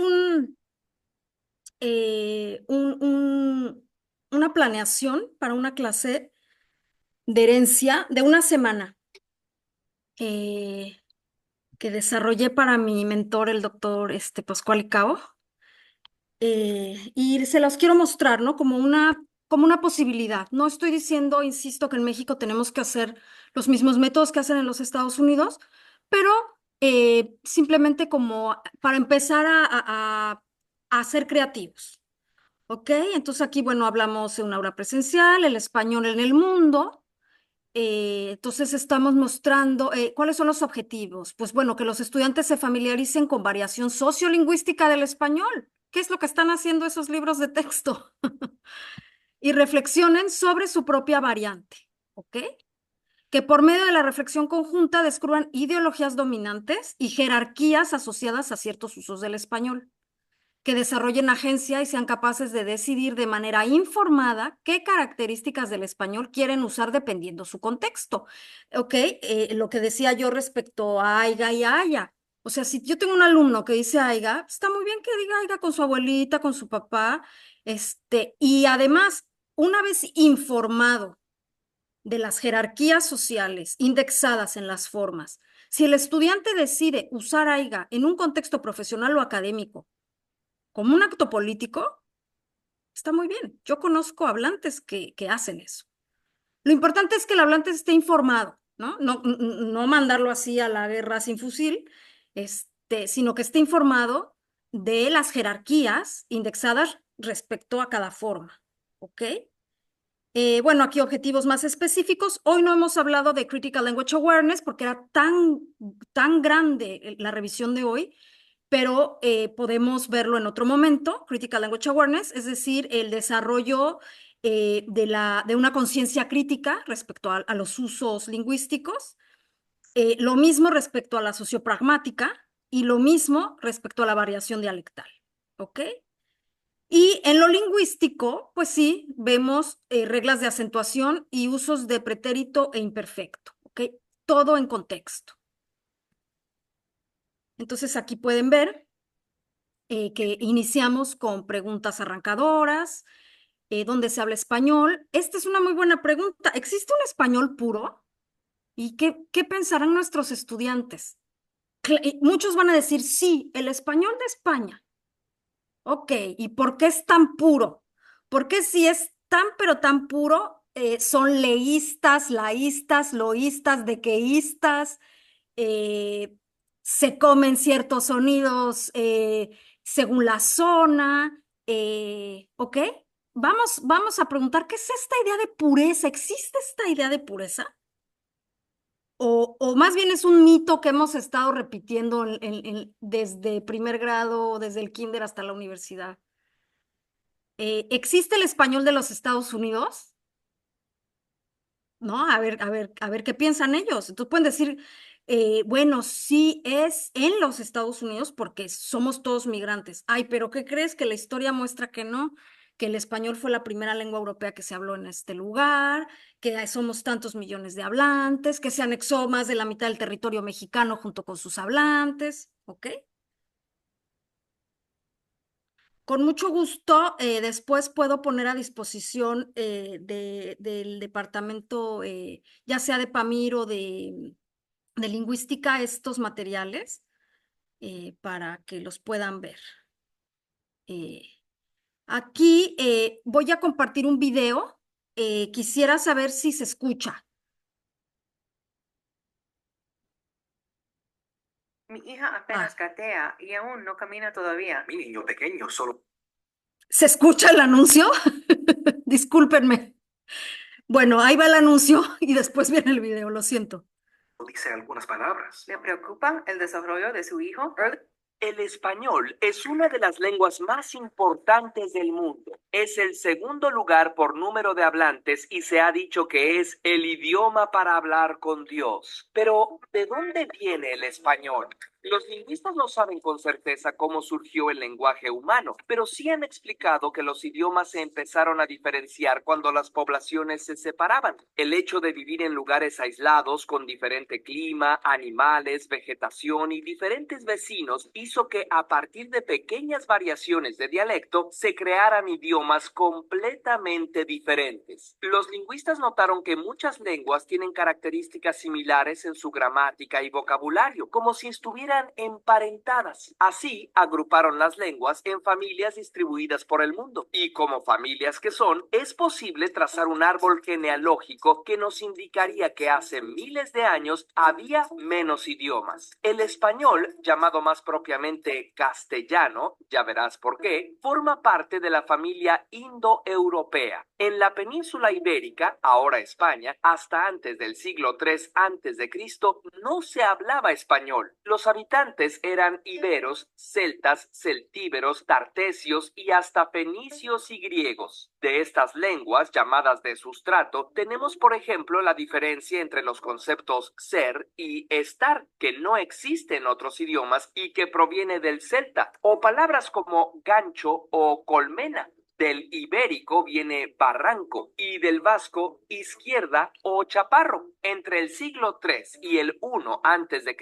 una planeación para una clase de herencia de una semana que desarrollé para mi mentor, el doctor Pascual Icao. Y se los quiero mostrar, ¿no? Como una posibilidad. No estoy diciendo, insisto, que en México tenemos que hacer los mismos métodos que hacen en los Estados Unidos, pero simplemente como para empezar a ser creativos, ¿ok? Entonces aquí, bueno, hablamos de una aula presencial, el español en el mundo. Entonces estamos mostrando cuáles son los objetivos. Pues bueno, que los estudiantes se familiaricen con variación sociolingüística del español. ¿Qué es lo que están haciendo esos libros de texto? Y reflexionen sobre su propia variante, ¿ok? Que por medio de la reflexión conjunta descubran ideologías dominantes y jerarquías asociadas a ciertos usos del español, que desarrollen agencia y sean capaces de decidir de manera informada qué características del español quieren usar dependiendo su contexto. ¿Ok? Lo que decía yo respecto a aiga y a haya. O sea, si yo tengo un alumno que dice aiga, está muy bien que diga aiga con su abuelita, con su papá, y además, una vez informado de las jerarquías sociales indexadas en las formas, si el estudiante decide usar aiga en un contexto profesional o académico, como un acto político, está muy bien. Yo conozco hablantes que hacen eso. Lo importante es que el hablante esté informado, ¿no? No mandarlo así a la guerra sin fusil, sino que esté informado de las jerarquías indexadas respecto a cada forma, ¿ok? Bueno, aquí objetivos más específicos. Hoy no hemos hablado de Critical Language Awareness porque era tan grande la revisión de hoy, pero podemos verlo en otro momento. Critical Language Awareness, es decir, el desarrollo de una conciencia crítica respecto a los usos lingüísticos. Lo mismo respecto a la sociopragmática y lo mismo respecto a la variación dialectal. ¿Ok? Y en lo lingüístico, pues sí, vemos reglas de acentuación y usos de pretérito e imperfecto, ¿ok? Todo en contexto. Entonces aquí pueden ver que iniciamos con preguntas arrancadoras, donde se habla español. Esta es una muy buena pregunta. ¿Existe un español puro? ¿Y qué pensarán nuestros estudiantes? Muchos van a decir, sí, el español de España. Ok, ¿y por qué es tan puro? Porque si es tan pero tan puro, son leístas, laístas, loístas, dequeístas, eh, se comen ciertos sonidos según la zona, ¿ok? Vamos a preguntar, ¿qué es esta idea de pureza? ¿Existe esta idea de pureza? O más bien es un mito que hemos estado repitiendo desde primer grado, desde el kinder hasta la universidad. ¿Existe el español de los Estados Unidos? ¿No? A ver qué piensan ellos. Entonces pueden decir, bueno, sí es en los Estados Unidos porque somos todos migrantes. Ay, pero ¿qué crees? Que la historia muestra que no, que el español fue la primera lengua europea que se habló en este lugar, que somos tantos millones de hablantes, que se anexó más de la mitad del territorio mexicano junto con sus hablantes, ¿ok? Con mucho gusto, después puedo poner a disposición del departamento, ya sea de PAMIR o de lingüística, estos materiales para que los puedan ver. Eh, Aquí voy a compartir un video. Quisiera saber si se escucha. Mi hija apenas gatea y aún no camina todavía. Mi niño pequeño solo ¿Se escucha el anuncio? Discúlpenme. Bueno, ahí va el anuncio y después viene el video, lo siento. dice algunas palabras. ¿Le preocupa el desarrollo de su hijo? El español es una de las lenguas más importantes del mundo. Es el segundo lugar por número de hablantes y se ha dicho que es el idioma para hablar con Dios. Pero, ¿de dónde viene el español? Los lingüistas no saben con certeza cómo surgió el lenguaje humano, pero sí han explicado que los idiomas se empezaron a diferenciar cuando las poblaciones se separaban. El hecho de vivir en lugares aislados con diferente clima, animales, vegetación y diferentes vecinos hizo que a partir de pequeñas variaciones de dialecto se crearan idiomas completamente diferentes. Los lingüistas notaron que muchas lenguas tienen características similares en su gramática y vocabulario, como si estuvieran emparentadas. Así agruparon las lenguas en familias distribuidas por el mundo. Y como familias que son, es posible trazar un árbol genealógico que nos indicaría que hace miles de años había menos idiomas. El español, llamado más propiamente castellano, ya verás por qué, forma parte de la familia indoeuropea. En la península ibérica, ahora España, hasta antes del siglo III a.C., no se hablaba español. Los habitantes eran iberos, celtas, celtíberos, tartesios y hasta fenicios y griegos. De estas lenguas, llamadas de sustrato, tenemos por ejemplo la diferencia entre los conceptos ser y estar, que no existe en otros idiomas y que proviene del celta, o palabras como gancho o colmena. Del ibérico viene barranco y del vasco izquierda o chaparro. Entre el siglo III y el I a.C.,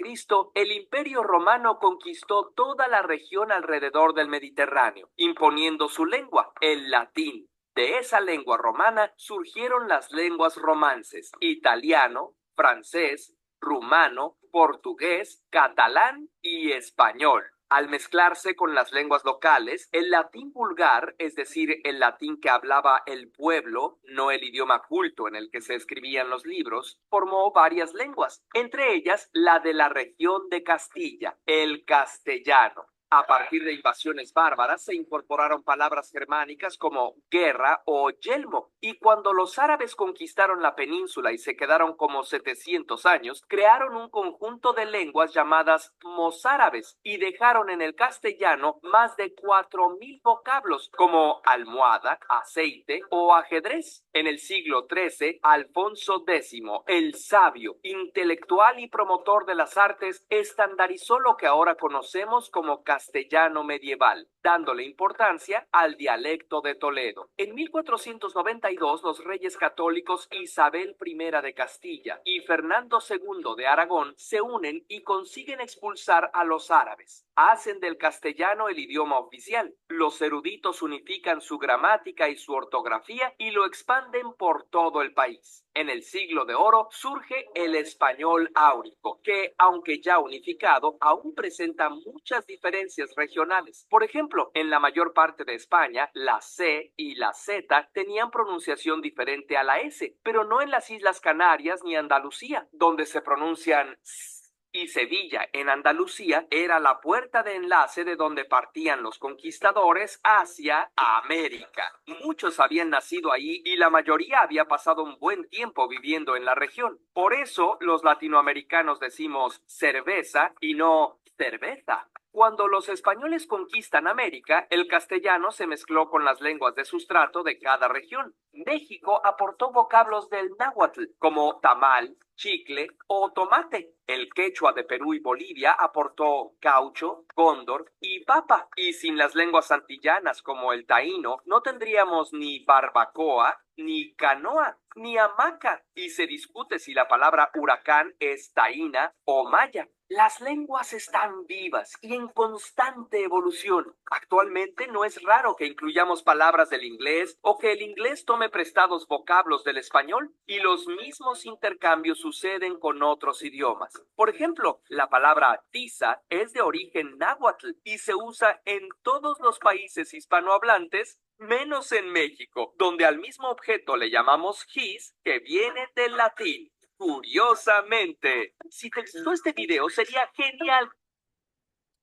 el Imperio Romano conquistó toda la región alrededor del Mediterráneo, imponiendo su lengua, el latín. De esa lengua romana surgieron las lenguas romances, italiano, francés, rumano, portugués, catalán y español. Al mezclarse con las lenguas locales, el latín vulgar, es decir, el latín que hablaba el pueblo, no el idioma culto en el que se escribían los libros, formó varias lenguas, entre ellas la de la región de Castilla, el castellano. A partir de invasiones bárbaras se incorporaron palabras germánicas como guerra o yelmo, y cuando los árabes conquistaron la península y se quedaron como 700 años, crearon un conjunto de lenguas llamadas mozárabes y dejaron en el castellano más de 4.000 vocablos como almohada, aceite o ajedrez. En el siglo XIII, Alfonso X, el sabio, intelectual y promotor de las artes, estandarizó lo que ahora conocemos como castellano medieval, dándole importancia al dialecto de Toledo. En 1492, los reyes católicos Isabel I de Castilla y Fernando II de Aragón se unen y consiguen expulsar a los árabes. Hacen del castellano el idioma oficial. Los eruditos unifican su gramática y su ortografía y lo expanden por todo el país. En el siglo de oro surge el español áurico, que, aunque ya unificado, aún presenta muchas diferencias regionales. Por ejemplo, en la mayor parte de España, la C y la Z tenían pronunciación diferente a la S, pero no en las Islas Canarias ni Andalucía, donde se pronuncian S. Y Sevilla, en Andalucía, era la puerta de enlace de donde partían los conquistadores hacia América. Muchos habían nacido ahí y la mayoría había pasado un buen tiempo viviendo en la región. Por eso los latinoamericanos decimos cerveza y no cerveza. Cuando los españoles conquistan América, el castellano se mezcló con las lenguas de sustrato de cada región. México aportó vocablos del náhuatl, como tamal, chicle o tomate. El quechua de Perú y Bolivia aportó caucho, cóndor y papa. Y sin las lenguas antillanas como el taíno, no tendríamos ni barbacoa, ni canoa, ni hamaca. Y se discute si la palabra huracán es taína o maya. Las lenguas están vivas y en constante evolución. Actualmente no es raro que incluyamos palabras del inglés o que el inglés tome prestados vocablos del español, y los mismos intercambios suceden con otros idiomas. Por ejemplo, la palabra tiza es de origen náhuatl y se usa en todos los países hispanohablantes, menos en México, donde al mismo objeto le llamamos gis, que viene del latín. Curiosamente, si te gustó este video, sería genial.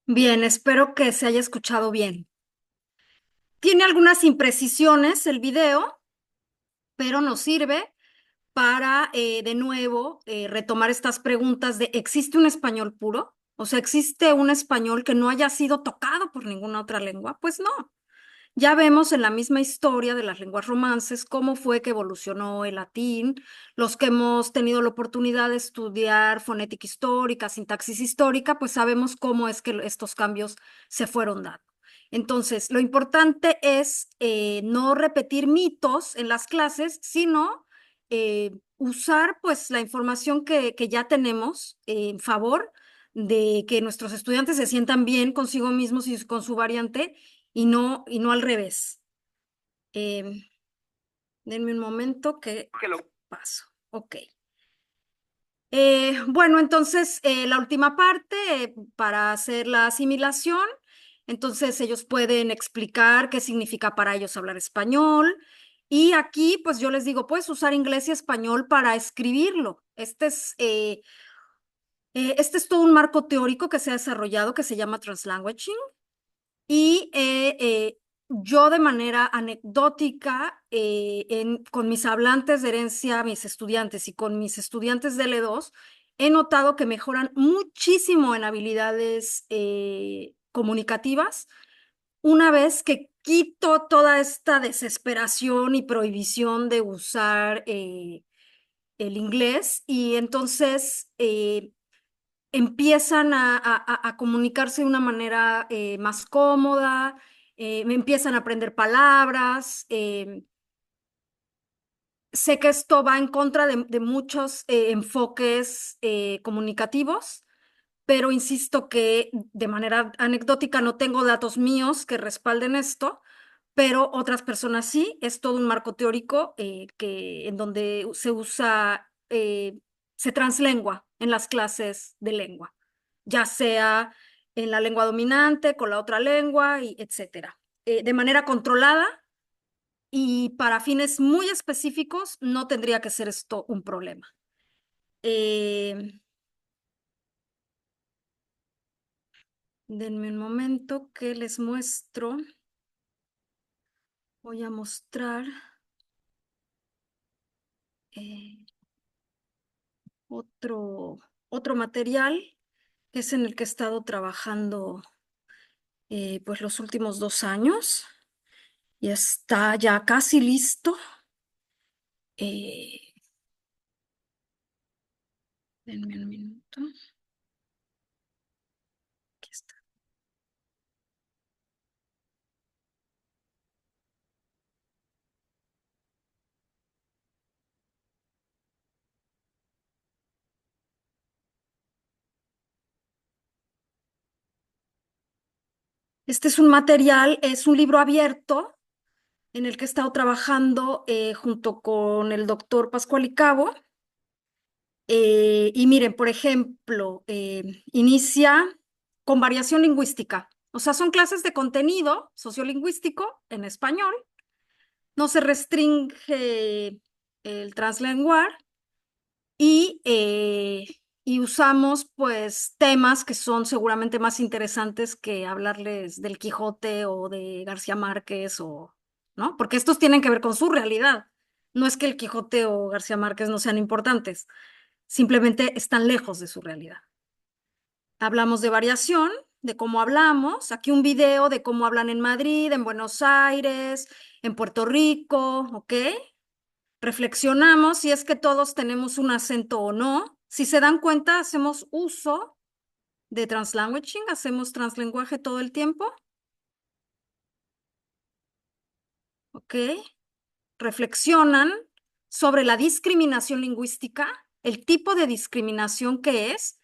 Bien, espero que se haya escuchado bien. Tiene algunas imprecisiones el video, pero nos sirve para, de nuevo, retomar estas preguntas de ¿existe un español puro? O sea, ¿existe un español que no haya sido tocado por ninguna otra lengua? Pues no. Ya vemos en la misma historia de las lenguas romances cómo fue que evolucionó el latín. Los que hemos tenido la oportunidad de estudiar fonética histórica, sintaxis histórica, pues sabemos cómo es que estos cambios se fueron dando. Entonces, lo importante es no repetir mitos en las clases, sino usar pues la información que ya tenemos en favor de que nuestros estudiantes se sientan bien consigo mismos y con su variante y no al revés. Denme un momento que paso. Ok. Bueno, entonces la última parte para hacer la asimilación, entonces ellos pueden explicar qué significa para ellos hablar español. Y aquí, pues yo les digo, puedes usar inglés y español para escribirlo. Este es todo un marco teórico que se ha desarrollado que se llama translanguaging. Y yo de manera anecdótica, con mis hablantes de herencia, mis estudiantes y con mis estudiantes de L2, he notado que mejoran muchísimo en habilidades comunicativas una vez que quito toda esta desesperación y prohibición de usar el inglés, y entonces empiezan a comunicarse de una manera más cómoda, me empiezan a aprender palabras. Sé que esto va en contra de muchos enfoques comunicativos, pero insisto que de manera anecdótica no tengo datos míos que respalden esto, pero otras personas sí. Es todo un marco teórico en donde se usa, se translengua en las clases de lengua, ya sea en la lengua dominante, con la otra lengua, y etcétera. De manera controlada y para fines muy específicos no tendría que ser esto un problema. Denme un momento que les muestro. Voy a mostrar otro material que es en el que he estado trabajando pues los últimos 2 años y está ya casi listo. Denme un minuto. Aquí está. Este es un material, es un libro abierto en el que he estado trabajando junto con el doctor Pascual Cabo. Y miren, por ejemplo, inicia con variación lingüística. O sea, son clases de contenido sociolingüístico en español. No se restringe el translenguar y usamos pues temas que son seguramente más interesantes que hablarles del Quijote o de García Márquez, ¿no? Porque estos tienen que ver con su realidad. No es que el Quijote o García Márquez no sean importantes, simplemente están lejos de su realidad. Hablamos de variación, de cómo hablamos, aquí un video de cómo hablan en Madrid, en Buenos Aires, en Puerto Rico, ¿ok? Reflexionamos si es que todos tenemos un acento o no. Si se dan cuenta, hacemos uso de translanguaging, hacemos translenguaje todo el tiempo, ¿ok? Reflexionan sobre la discriminación lingüística, el tipo de discriminación que es,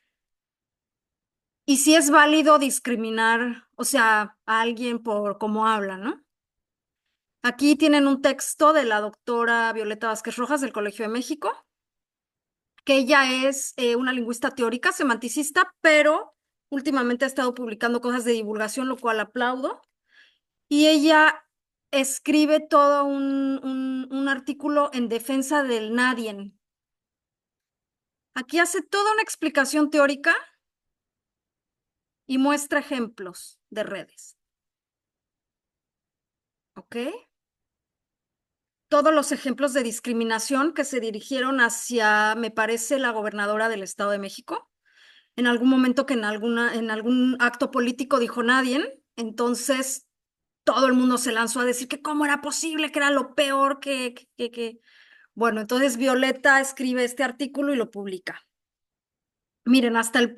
y si es válido discriminar, o sea, a alguien por cómo habla, ¿no? Aquí tienen un texto de la doctora Violeta Vázquez Rojas del Colegio de México, que ella es una lingüista teórica, semanticista, pero últimamente ha estado publicando cosas de divulgación, lo cual aplaudo. Y ella escribe todo un artículo en defensa del nadien. Aquí hace toda una explicación teórica y muestra ejemplos de redes. ¿Ok? Todos los ejemplos de discriminación que se dirigieron hacia, me parece, la gobernadora del Estado de México, en algún momento que en algún acto político dijo nadie, entonces todo el mundo se lanzó a decir que cómo era posible, que era lo peor que. Bueno, entonces Violeta escribe este artículo y lo publica. Miren, hasta el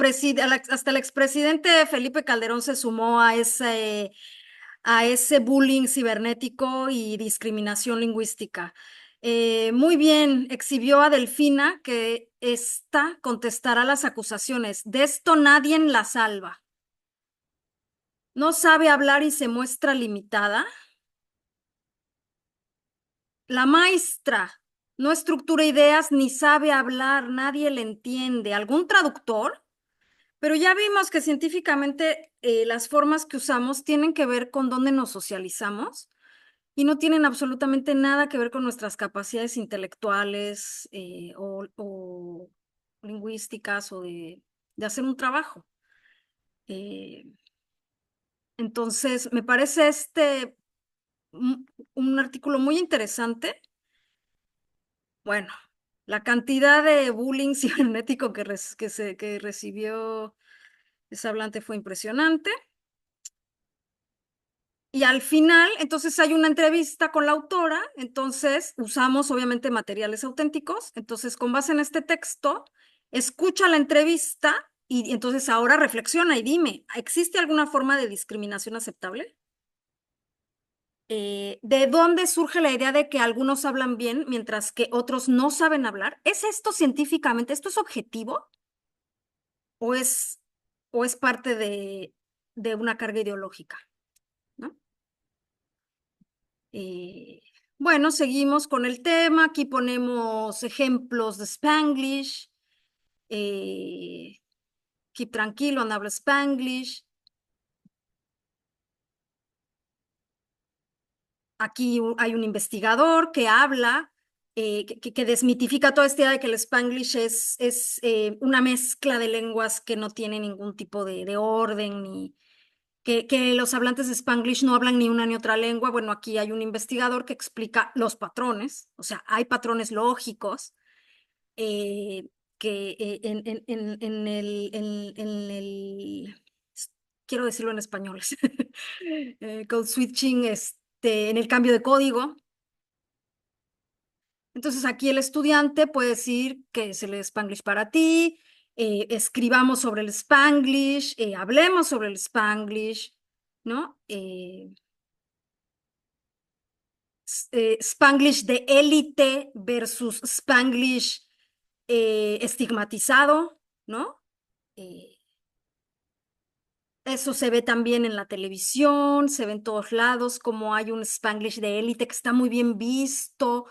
expresidente Felipe Calderón se sumó a ese bullying cibernético y discriminación lingüística. Muy bien, exhibió a Delfina que esta contestará las acusaciones. De esto nadie la salva. No sabe hablar y se muestra limitada. La maestra no estructura ideas ni sabe hablar, nadie le entiende. ¿Algún traductor? Pero ya vimos que científicamente las formas que usamos tienen que ver con dónde nos socializamos y no tienen absolutamente nada que ver con nuestras capacidades intelectuales o lingüísticas o de hacer un trabajo. Eh, entonces, me parece un artículo muy interesante. Bueno, la cantidad de bullying cibernético que recibió esa hablante fue impresionante. Y al final, entonces hay una entrevista con la autora, entonces usamos obviamente materiales auténticos, entonces con base en este texto, escucha la entrevista y entonces ahora reflexiona y dime, ¿existe alguna forma de discriminación aceptable? ¿De dónde surge la idea de que algunos hablan bien mientras que otros no saben hablar? ¿Es esto científicamente, esto es objetivo o es parte de una carga ideológica? ¿No? Eh, bueno, seguimos con el tema. Aquí ponemos ejemplos de Spanglish. Eh, Keep tranquilo, no habla Spanglish. Aquí hay un investigador que habla, que desmitifica toda esta idea de que el Spanglish es una mezcla de lenguas que no tiene ningún tipo de orden, ni que los hablantes de Spanglish no hablan ni una ni otra lengua. Bueno, aquí hay un investigador que explica los patrones, o sea, hay patrones lógicos que quiero decirlo en español, code switching, en el cambio de código. Entonces aquí el estudiante puede decir que es el Spanglish para ti, escribamos sobre el Spanglish, hablemos sobre el Spanglish, ¿no? Spanglish de élite versus Spanglish estigmatizado, ¿no? Eh, Eso se ve también en la televisión, se ve en todos lados, como hay un Spanglish de élite que está muy bien visto,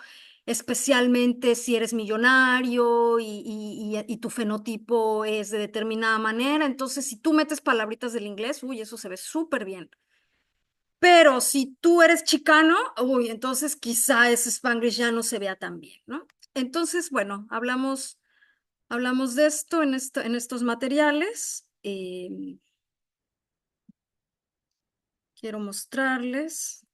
especialmente si eres millonario y tu fenotipo es de determinada manera. Entonces, si tú metes palabritas del inglés, uy, eso se ve súper bien. Pero si tú eres chicano, uy, entonces quizá ese Spanglish ya no se vea tan bien, ¿no? Entonces, bueno, hablamos de esto en estos materiales. Quiero mostrarles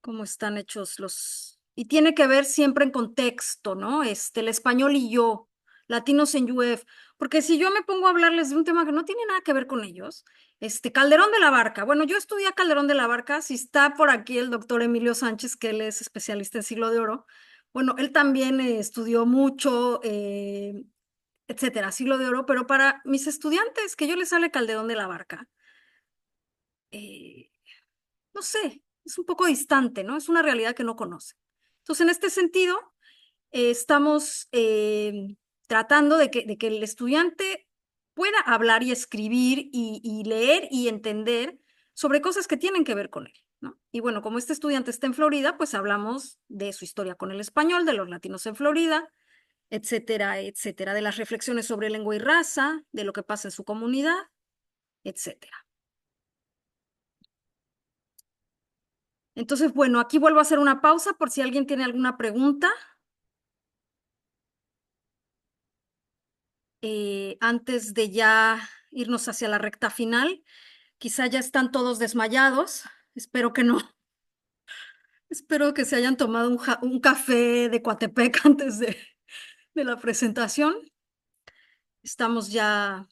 cómo están hechos los. Y tiene que ver siempre en contexto, ¿no? El español y yo. latinos en UF, porque si yo me pongo a hablarles de un tema que no tiene nada que ver con ellos, Calderón de la Barca. Bueno, yo estudié a Calderón de la Barca, si está por aquí el doctor Emilio Sánchez, que él es especialista en Siglo de Oro. Bueno, él también estudió mucho, etcétera, Siglo de Oro, pero para mis estudiantes, que yo les hable Calderón de la Barca, eh, no sé, es un poco distante, ¿no? Es una realidad que no conoce. Entonces, en este sentido, estamos tratando de que el estudiante pueda hablar y escribir y leer y entender sobre cosas que tienen que ver con él, ¿no? Y bueno, como este estudiante está en Florida, pues hablamos de su historia con el español, de los latinos en Florida, etcétera, etcétera, de las reflexiones sobre lengua y raza, de lo que pasa en su comunidad, etcétera. Entonces, bueno, aquí vuelvo a hacer una pausa por si alguien tiene alguna pregunta. Antes de ya irnos hacia la recta final, quizá ya están todos desmayados. Espero que no. Espero que se hayan tomado un café de Coatepec antes de la presentación. Estamos ya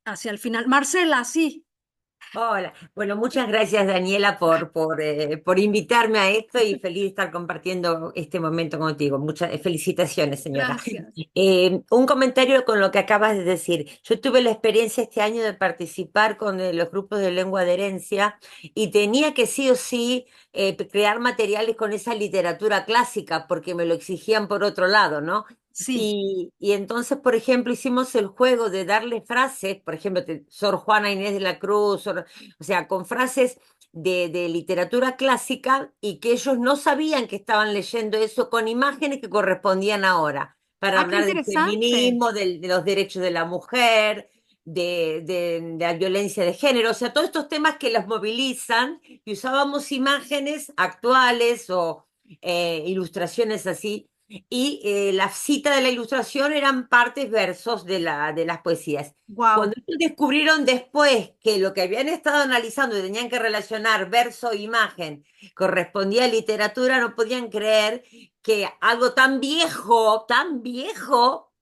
hacia el final. Marcela, sí. Hola, bueno, muchas gracias Daniela por invitarme a esto y feliz de estar compartiendo este momento contigo. Muchas felicitaciones, señora. Gracias. Un comentario con lo que acabas de decir. Yo tuve la experiencia este año de participar con los grupos de lengua de herencia y tenía que sí o sí crear materiales con esa literatura clásica porque me lo exigían por otro lado, ¿no? Sí, Y entonces, por ejemplo, hicimos el juego de darle frases, por ejemplo, Sor Juana Inés de la Cruz, o sea, con frases de literatura clásica y que ellos no sabían que estaban leyendo eso con imágenes que correspondían ahora, para ah, qué hablar del interesante. feminismo, de los derechos de la mujer, de la violencia de género, o sea, todos estos temas que los movilizan y usábamos imágenes actuales o ilustraciones así y la cita de la ilustración eran partes, versos de las poesías. Cuando Wow, ellos descubrieron después que lo que habían estado analizando y tenían que relacionar verso e imagen correspondía a literatura, no podían creer que algo tan viejo,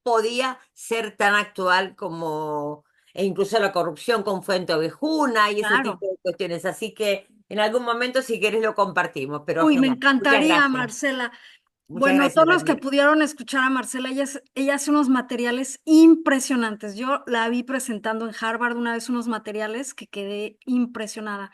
podía ser tan actual como, e incluso la corrupción con Fuente Ovejuna y ese claro. tipo de cuestiones. Así que en algún momento, si quieres, lo compartimos, pero Uy, me genial. Muchas encantaría, gracias. Marcela. Muchas Bueno, gracias, todos los que Daniel. pudieron escuchar a Marcela, ella hace unos materiales impresionantes. Yo la vi presentando en Harvard una vez unos materiales que quedé impresionada.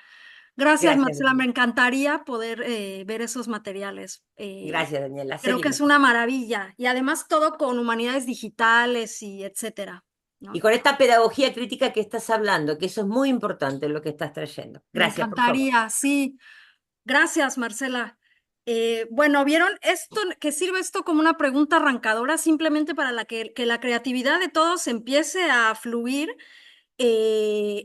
Gracias, Gracias, Marcela. Me Daniel. encantaría poder ver esos materiales. Gracias, Daniela. Creo que Seguimos. es una maravilla. Y además todo con humanidades digitales y etcétera, Y ¿no? con esta pedagogía crítica que estás hablando, que eso es muy importante lo que estás trayendo. Me Gracias, por favor. encantaría, sí. Gracias, Marcela. Bueno, ¿vieron esto que sirve esto como una pregunta arrancadora simplemente para que la creatividad de todos empiece a fluir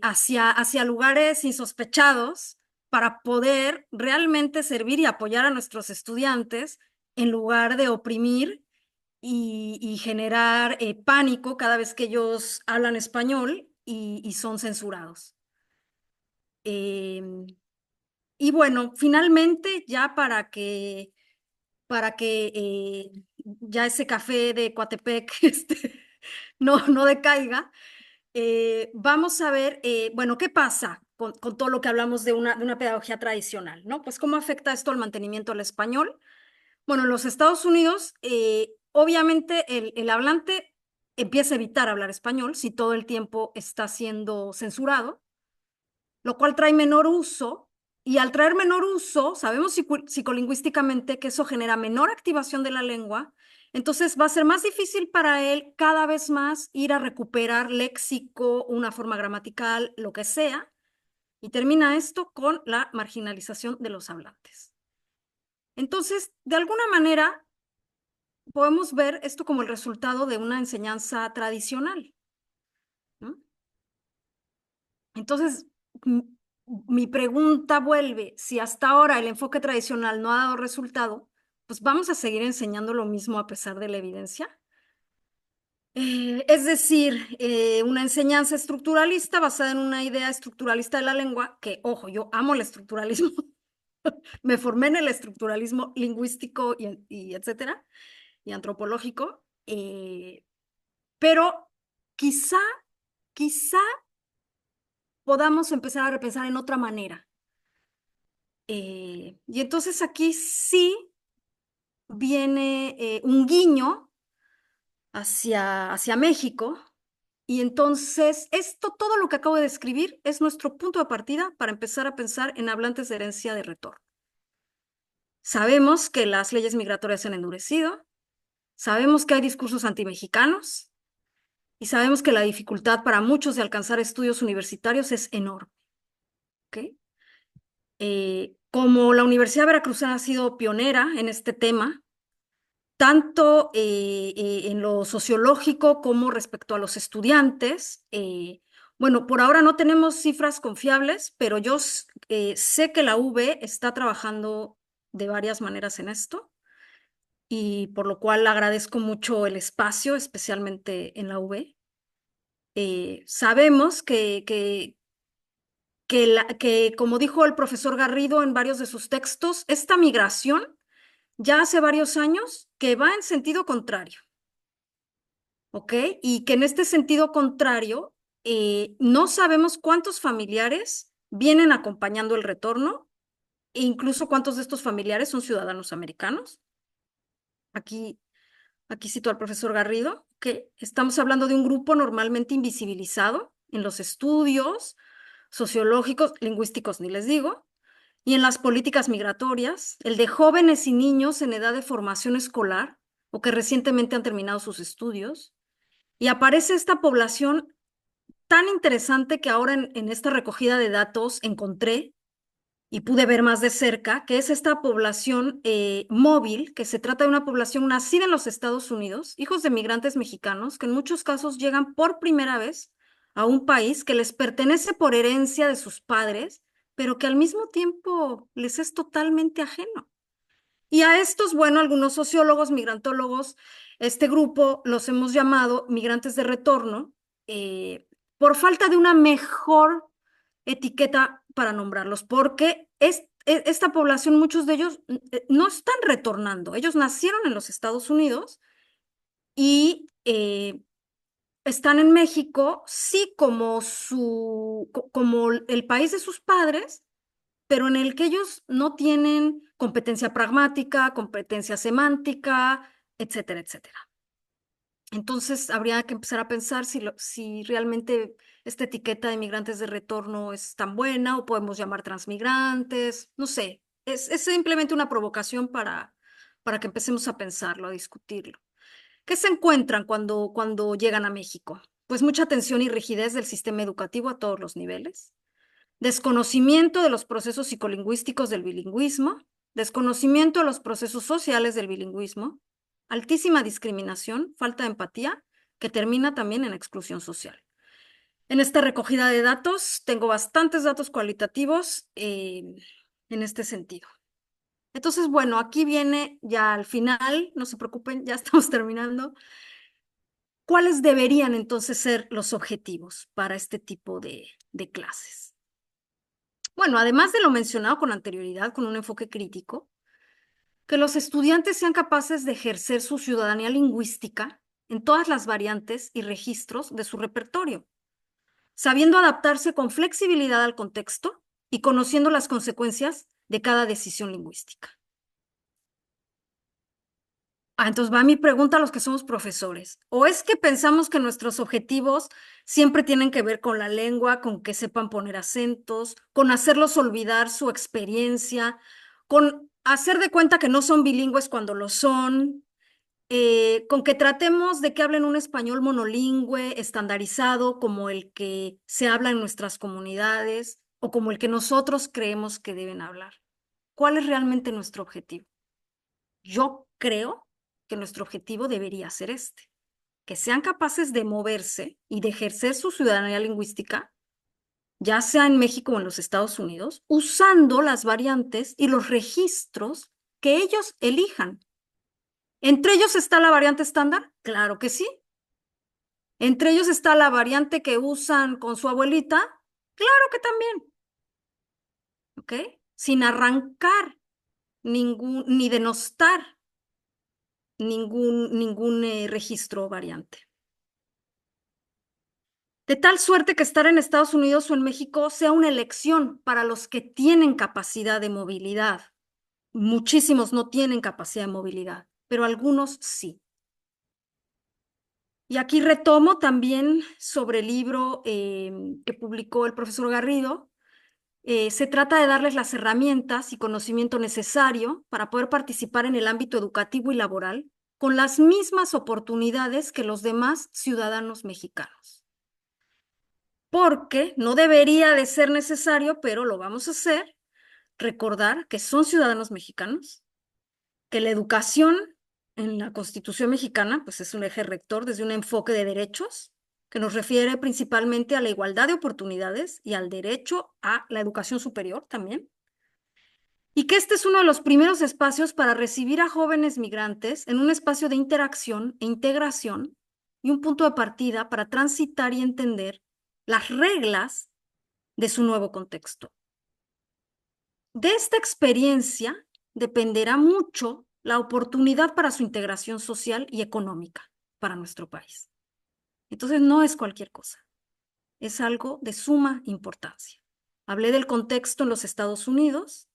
hacia lugares insospechados para poder realmente servir y apoyar a nuestros estudiantes en lugar de oprimir y generar pánico cada vez que ellos hablan español y son censurados? Em, y bueno, finalmente, ya para que ya ese café de Coatepec no decaiga, vamos a ver, bueno, ¿qué pasa con todo lo que hablamos de una pedagogía tradicional, ¿no? Pues cómo afecta esto al mantenimiento del español. Bueno, en los Estados Unidos, obviamente el hablante empieza a evitar hablar español si todo el tiempo está siendo censurado, lo cual trae menor uso, y al traer menor uso, sabemos psicolingüísticamente que eso genera menor activación de la lengua, entonces va a ser más difícil para él cada vez más ir a recuperar léxico, una forma gramatical, lo que sea, y termina esto con la marginalización de los hablantes. Entonces, de alguna manera, podemos ver esto como el resultado de una enseñanza tradicional, ¿no? Entonces, mi pregunta vuelve, si hasta ahora el enfoque tradicional no ha dado resultado, pues vamos a seguir enseñando lo mismo a pesar de la evidencia. Es decir, una enseñanza estructuralista basada en una idea estructuralista de la lengua, que, ojo, yo amo el estructuralismo, me formé en el estructuralismo lingüístico y etcétera, y antropológico, pero quizá, quizá podamos empezar a repensar en otra manera. Y entonces aquí sí viene un guiño hacia México. Y entonces, todo lo que acabo de describir es nuestro punto de partida para empezar a pensar en hablantes de herencia de retorno. Sabemos que las leyes migratorias se han endurecido, sabemos que hay discursos antimexicanos y sabemos que la dificultad para muchos de alcanzar estudios universitarios es enorme. ¿Ok? Como la Universidad Veracruzana ha sido pionera en este tema, tanto en lo sociológico como respecto a los estudiantes. Bueno, por ahora no tenemos cifras confiables, pero yo sé que la UV está trabajando de varias maneras en esto y por lo cual agradezco mucho el espacio, especialmente en la UV. Sabemos que, como dijo el profesor Garrido en varios de sus textos, esta migración ya hace varios años que va en sentido contrario, ¿ok? Y que en este sentido contrario, no sabemos cuántos familiares vienen acompañando el retorno, e incluso cuántos de estos familiares son ciudadanos americanos. Aquí cito al profesor Garrido, que estamos hablando de un grupo normalmente invisibilizado en los estudios sociológicos, lingüísticos, ni les digo, y en las políticas migratorias, el de jóvenes y niños en edad de formación escolar o que recientemente han terminado sus estudios. Y aparece esta población tan interesante que ahora en esta recogida de datos encontré y pude ver más de cerca, que es esta población móvil, que se trata de una población nacida en los Estados Unidos, hijos de migrantes mexicanos, que en muchos casos llegan por primera vez a un país que les pertenece por herencia de sus padres, pero que al mismo tiempo les es totalmente ajeno. Y a estos, bueno, algunos sociólogos, migrantólogos, este grupo los hemos llamado migrantes de retorno, por falta de una mejor etiqueta para nombrarlos, porque esta población, muchos de ellos no están retornando, ellos nacieron en los Estados Unidos y están en México, sí, como el país de sus padres, pero en el que ellos no tienen competencia pragmática, competencia semántica, etcétera, etcétera. Entonces, habría que empezar a pensar si realmente esta etiqueta de migrantes de retorno es tan buena o podemos llamar transmigrantes, no sé. Es simplemente una provocación para que empecemos a pensarlo, a discutirlo. ¿Qué se encuentran cuando llegan a México? Pues mucha tensión y rigidez del sistema educativo a todos los niveles, desconocimiento de los procesos psicolingüísticos del bilingüismo, desconocimiento de los procesos sociales del bilingüismo, altísima discriminación, falta de empatía, que termina también en exclusión social. En esta recogida de datos, tengo bastantes datos cualitativos en este sentido. Entonces, bueno, aquí viene ya al final, no se preocupen, ya estamos terminando. ¿Cuáles deberían entonces ser los objetivos para este tipo de clases? Bueno, además de lo mencionado con anterioridad, con un enfoque crítico, que los estudiantes sean capaces de ejercer su ciudadanía lingüística en todas las variantes y registros de su repertorio, sabiendo adaptarse con flexibilidad al contexto y conociendo las consecuencias de cada decisión lingüística. Entonces va mi pregunta a los que somos profesores. ¿O es que pensamos que nuestros objetivos siempre tienen que ver con la lengua, con que sepan poner acentos, con hacerlos olvidar su experiencia, con hacer de cuenta que no son bilingües cuando lo son, con que tratemos de que hablen un español monolingüe, estandarizado, como el que se habla en nuestras comunidades o como el que nosotros creemos que deben hablar? ¿Cuál es realmente nuestro objetivo? Yo creo que nuestro objetivo debería ser este, que sean capaces de moverse y de ejercer su ciudadanía lingüística, ya sea en México o en los Estados Unidos, usando las variantes y los registros que ellos elijan. ¿Entre ellos está la variante estándar? Claro que sí. ¿Entre ellos está la variante que usan con su abuelita? Claro que también. ¿Ok? Sin arrancar ni denostar ningún registro variante. De tal suerte que estar en Estados Unidos o en México sea una elección para los que tienen capacidad de movilidad. Muchísimos no tienen capacidad de movilidad, pero algunos sí. Y aquí retomo también sobre el libro que publicó el profesor Garrido. Se trata de darles las herramientas y conocimiento necesario para poder participar en el ámbito educativo y laboral con las mismas oportunidades que los demás ciudadanos mexicanos. Porque no debería de ser necesario, pero lo vamos a hacer, recordar que son ciudadanos mexicanos, que la educación en la Constitución mexicana pues es un eje rector desde un enfoque de derechos que nos refiere principalmente a la igualdad de oportunidades y al derecho a la educación superior también. Y que este es uno de los primeros espacios para recibir a jóvenes migrantes en un espacio de interacción e integración y un punto de partida para transitar y entender las reglas de su nuevo contexto. De esta experiencia dependerá mucho la oportunidad para su integración social y económica para nuestro país. Entonces no es cualquier cosa, es algo de suma importancia. Hablé del contexto en los Estados Unidos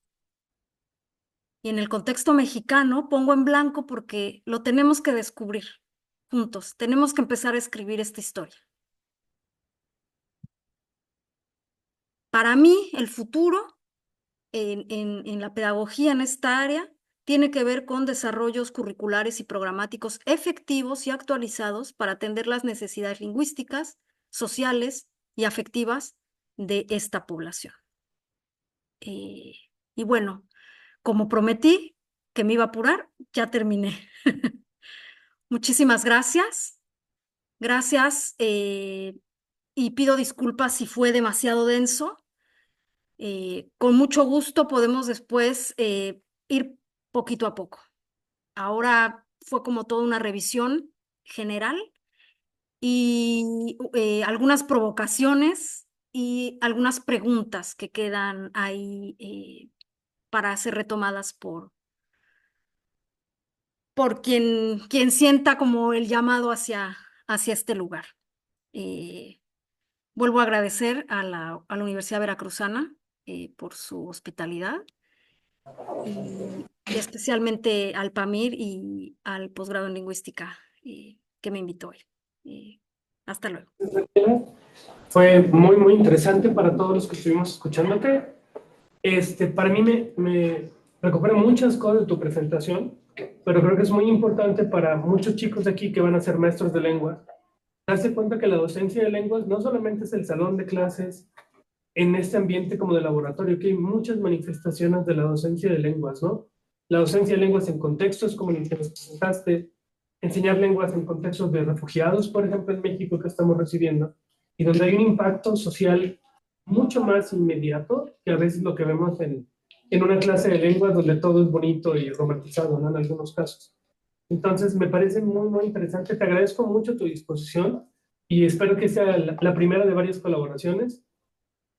y en el contexto mexicano pongo en blanco porque lo tenemos que descubrir juntos, tenemos que empezar a escribir esta historia. Para mí, el futuro en la pedagogía en esta área tiene que ver con desarrollos curriculares y programáticos efectivos y actualizados para atender las necesidades lingüísticas, sociales y afectivas de esta población. Y bueno, como prometí que me iba a apurar, ya terminé. Muchísimas gracias. Gracias y pido disculpas si fue demasiado denso. Con mucho gusto podemos después ir poquito a poco. Ahora fue como toda una revisión general y algunas provocaciones y algunas preguntas que quedan ahí para ser retomadas por quien sienta como el llamado hacia este lugar. Vuelvo a agradecer a la Universidad Veracruzana por su hospitalidad y especialmente al PAMIR y al posgrado en lingüística que me invitó hoy. Hasta luego. Fue muy, muy interesante para todos los que estuvimos escuchándote. Para mí me recuperé muchas cosas de tu presentación, pero creo que es muy importante para muchos chicos de aquí que van a ser maestros de lengua, darse cuenta que la docencia de lenguas no solamente es el salón de clases en este ambiente como de laboratorio, que hay muchas manifestaciones de la docencia de lenguas, ¿no? La docencia de lenguas en contextos como el que nos presentaste, enseñar lenguas en contextos de refugiados, por ejemplo, en México que estamos recibiendo, y donde hay un impacto social mucho más inmediato que a veces lo que vemos en una clase de lenguas donde todo es bonito y romantizado, ¿no? En algunos casos. Entonces, me parece muy, muy interesante. Te agradezco mucho tu disposición y espero que sea la primera de varias colaboraciones.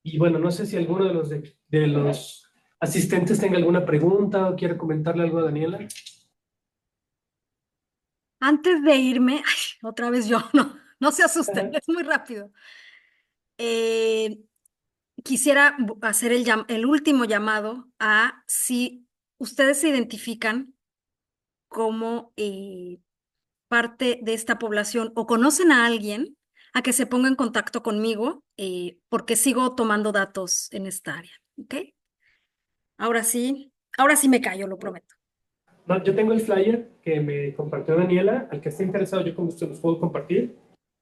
Y bueno, no sé si alguno de los asistentes tenga alguna pregunta o quiere comentarle algo a Daniela. Antes de irme, ay, otra vez yo, no se asusten, es muy rápido. Quisiera hacer el último llamado a si ustedes se identifican como parte de esta población o conocen a alguien, a que se ponga en contacto conmigo porque sigo tomando datos en esta área, ¿ok? Ahora sí me callo, lo prometo. No, yo tengo el flyer que me compartió Daniela, al que esté interesado yo con gusto los puedo compartir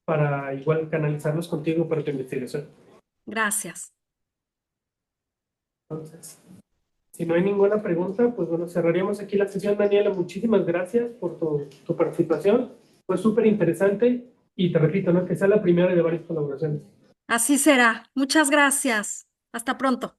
para igual canalizarlos contigo para tu investigación. Gracias. Entonces, si no hay ninguna pregunta, pues bueno, cerraríamos aquí la sesión. Daniela, muchísimas gracias por tu participación. Fue súper interesante y te repito, ¿no? Que sea la primera de varias colaboraciones. Así será. Muchas gracias. Hasta pronto.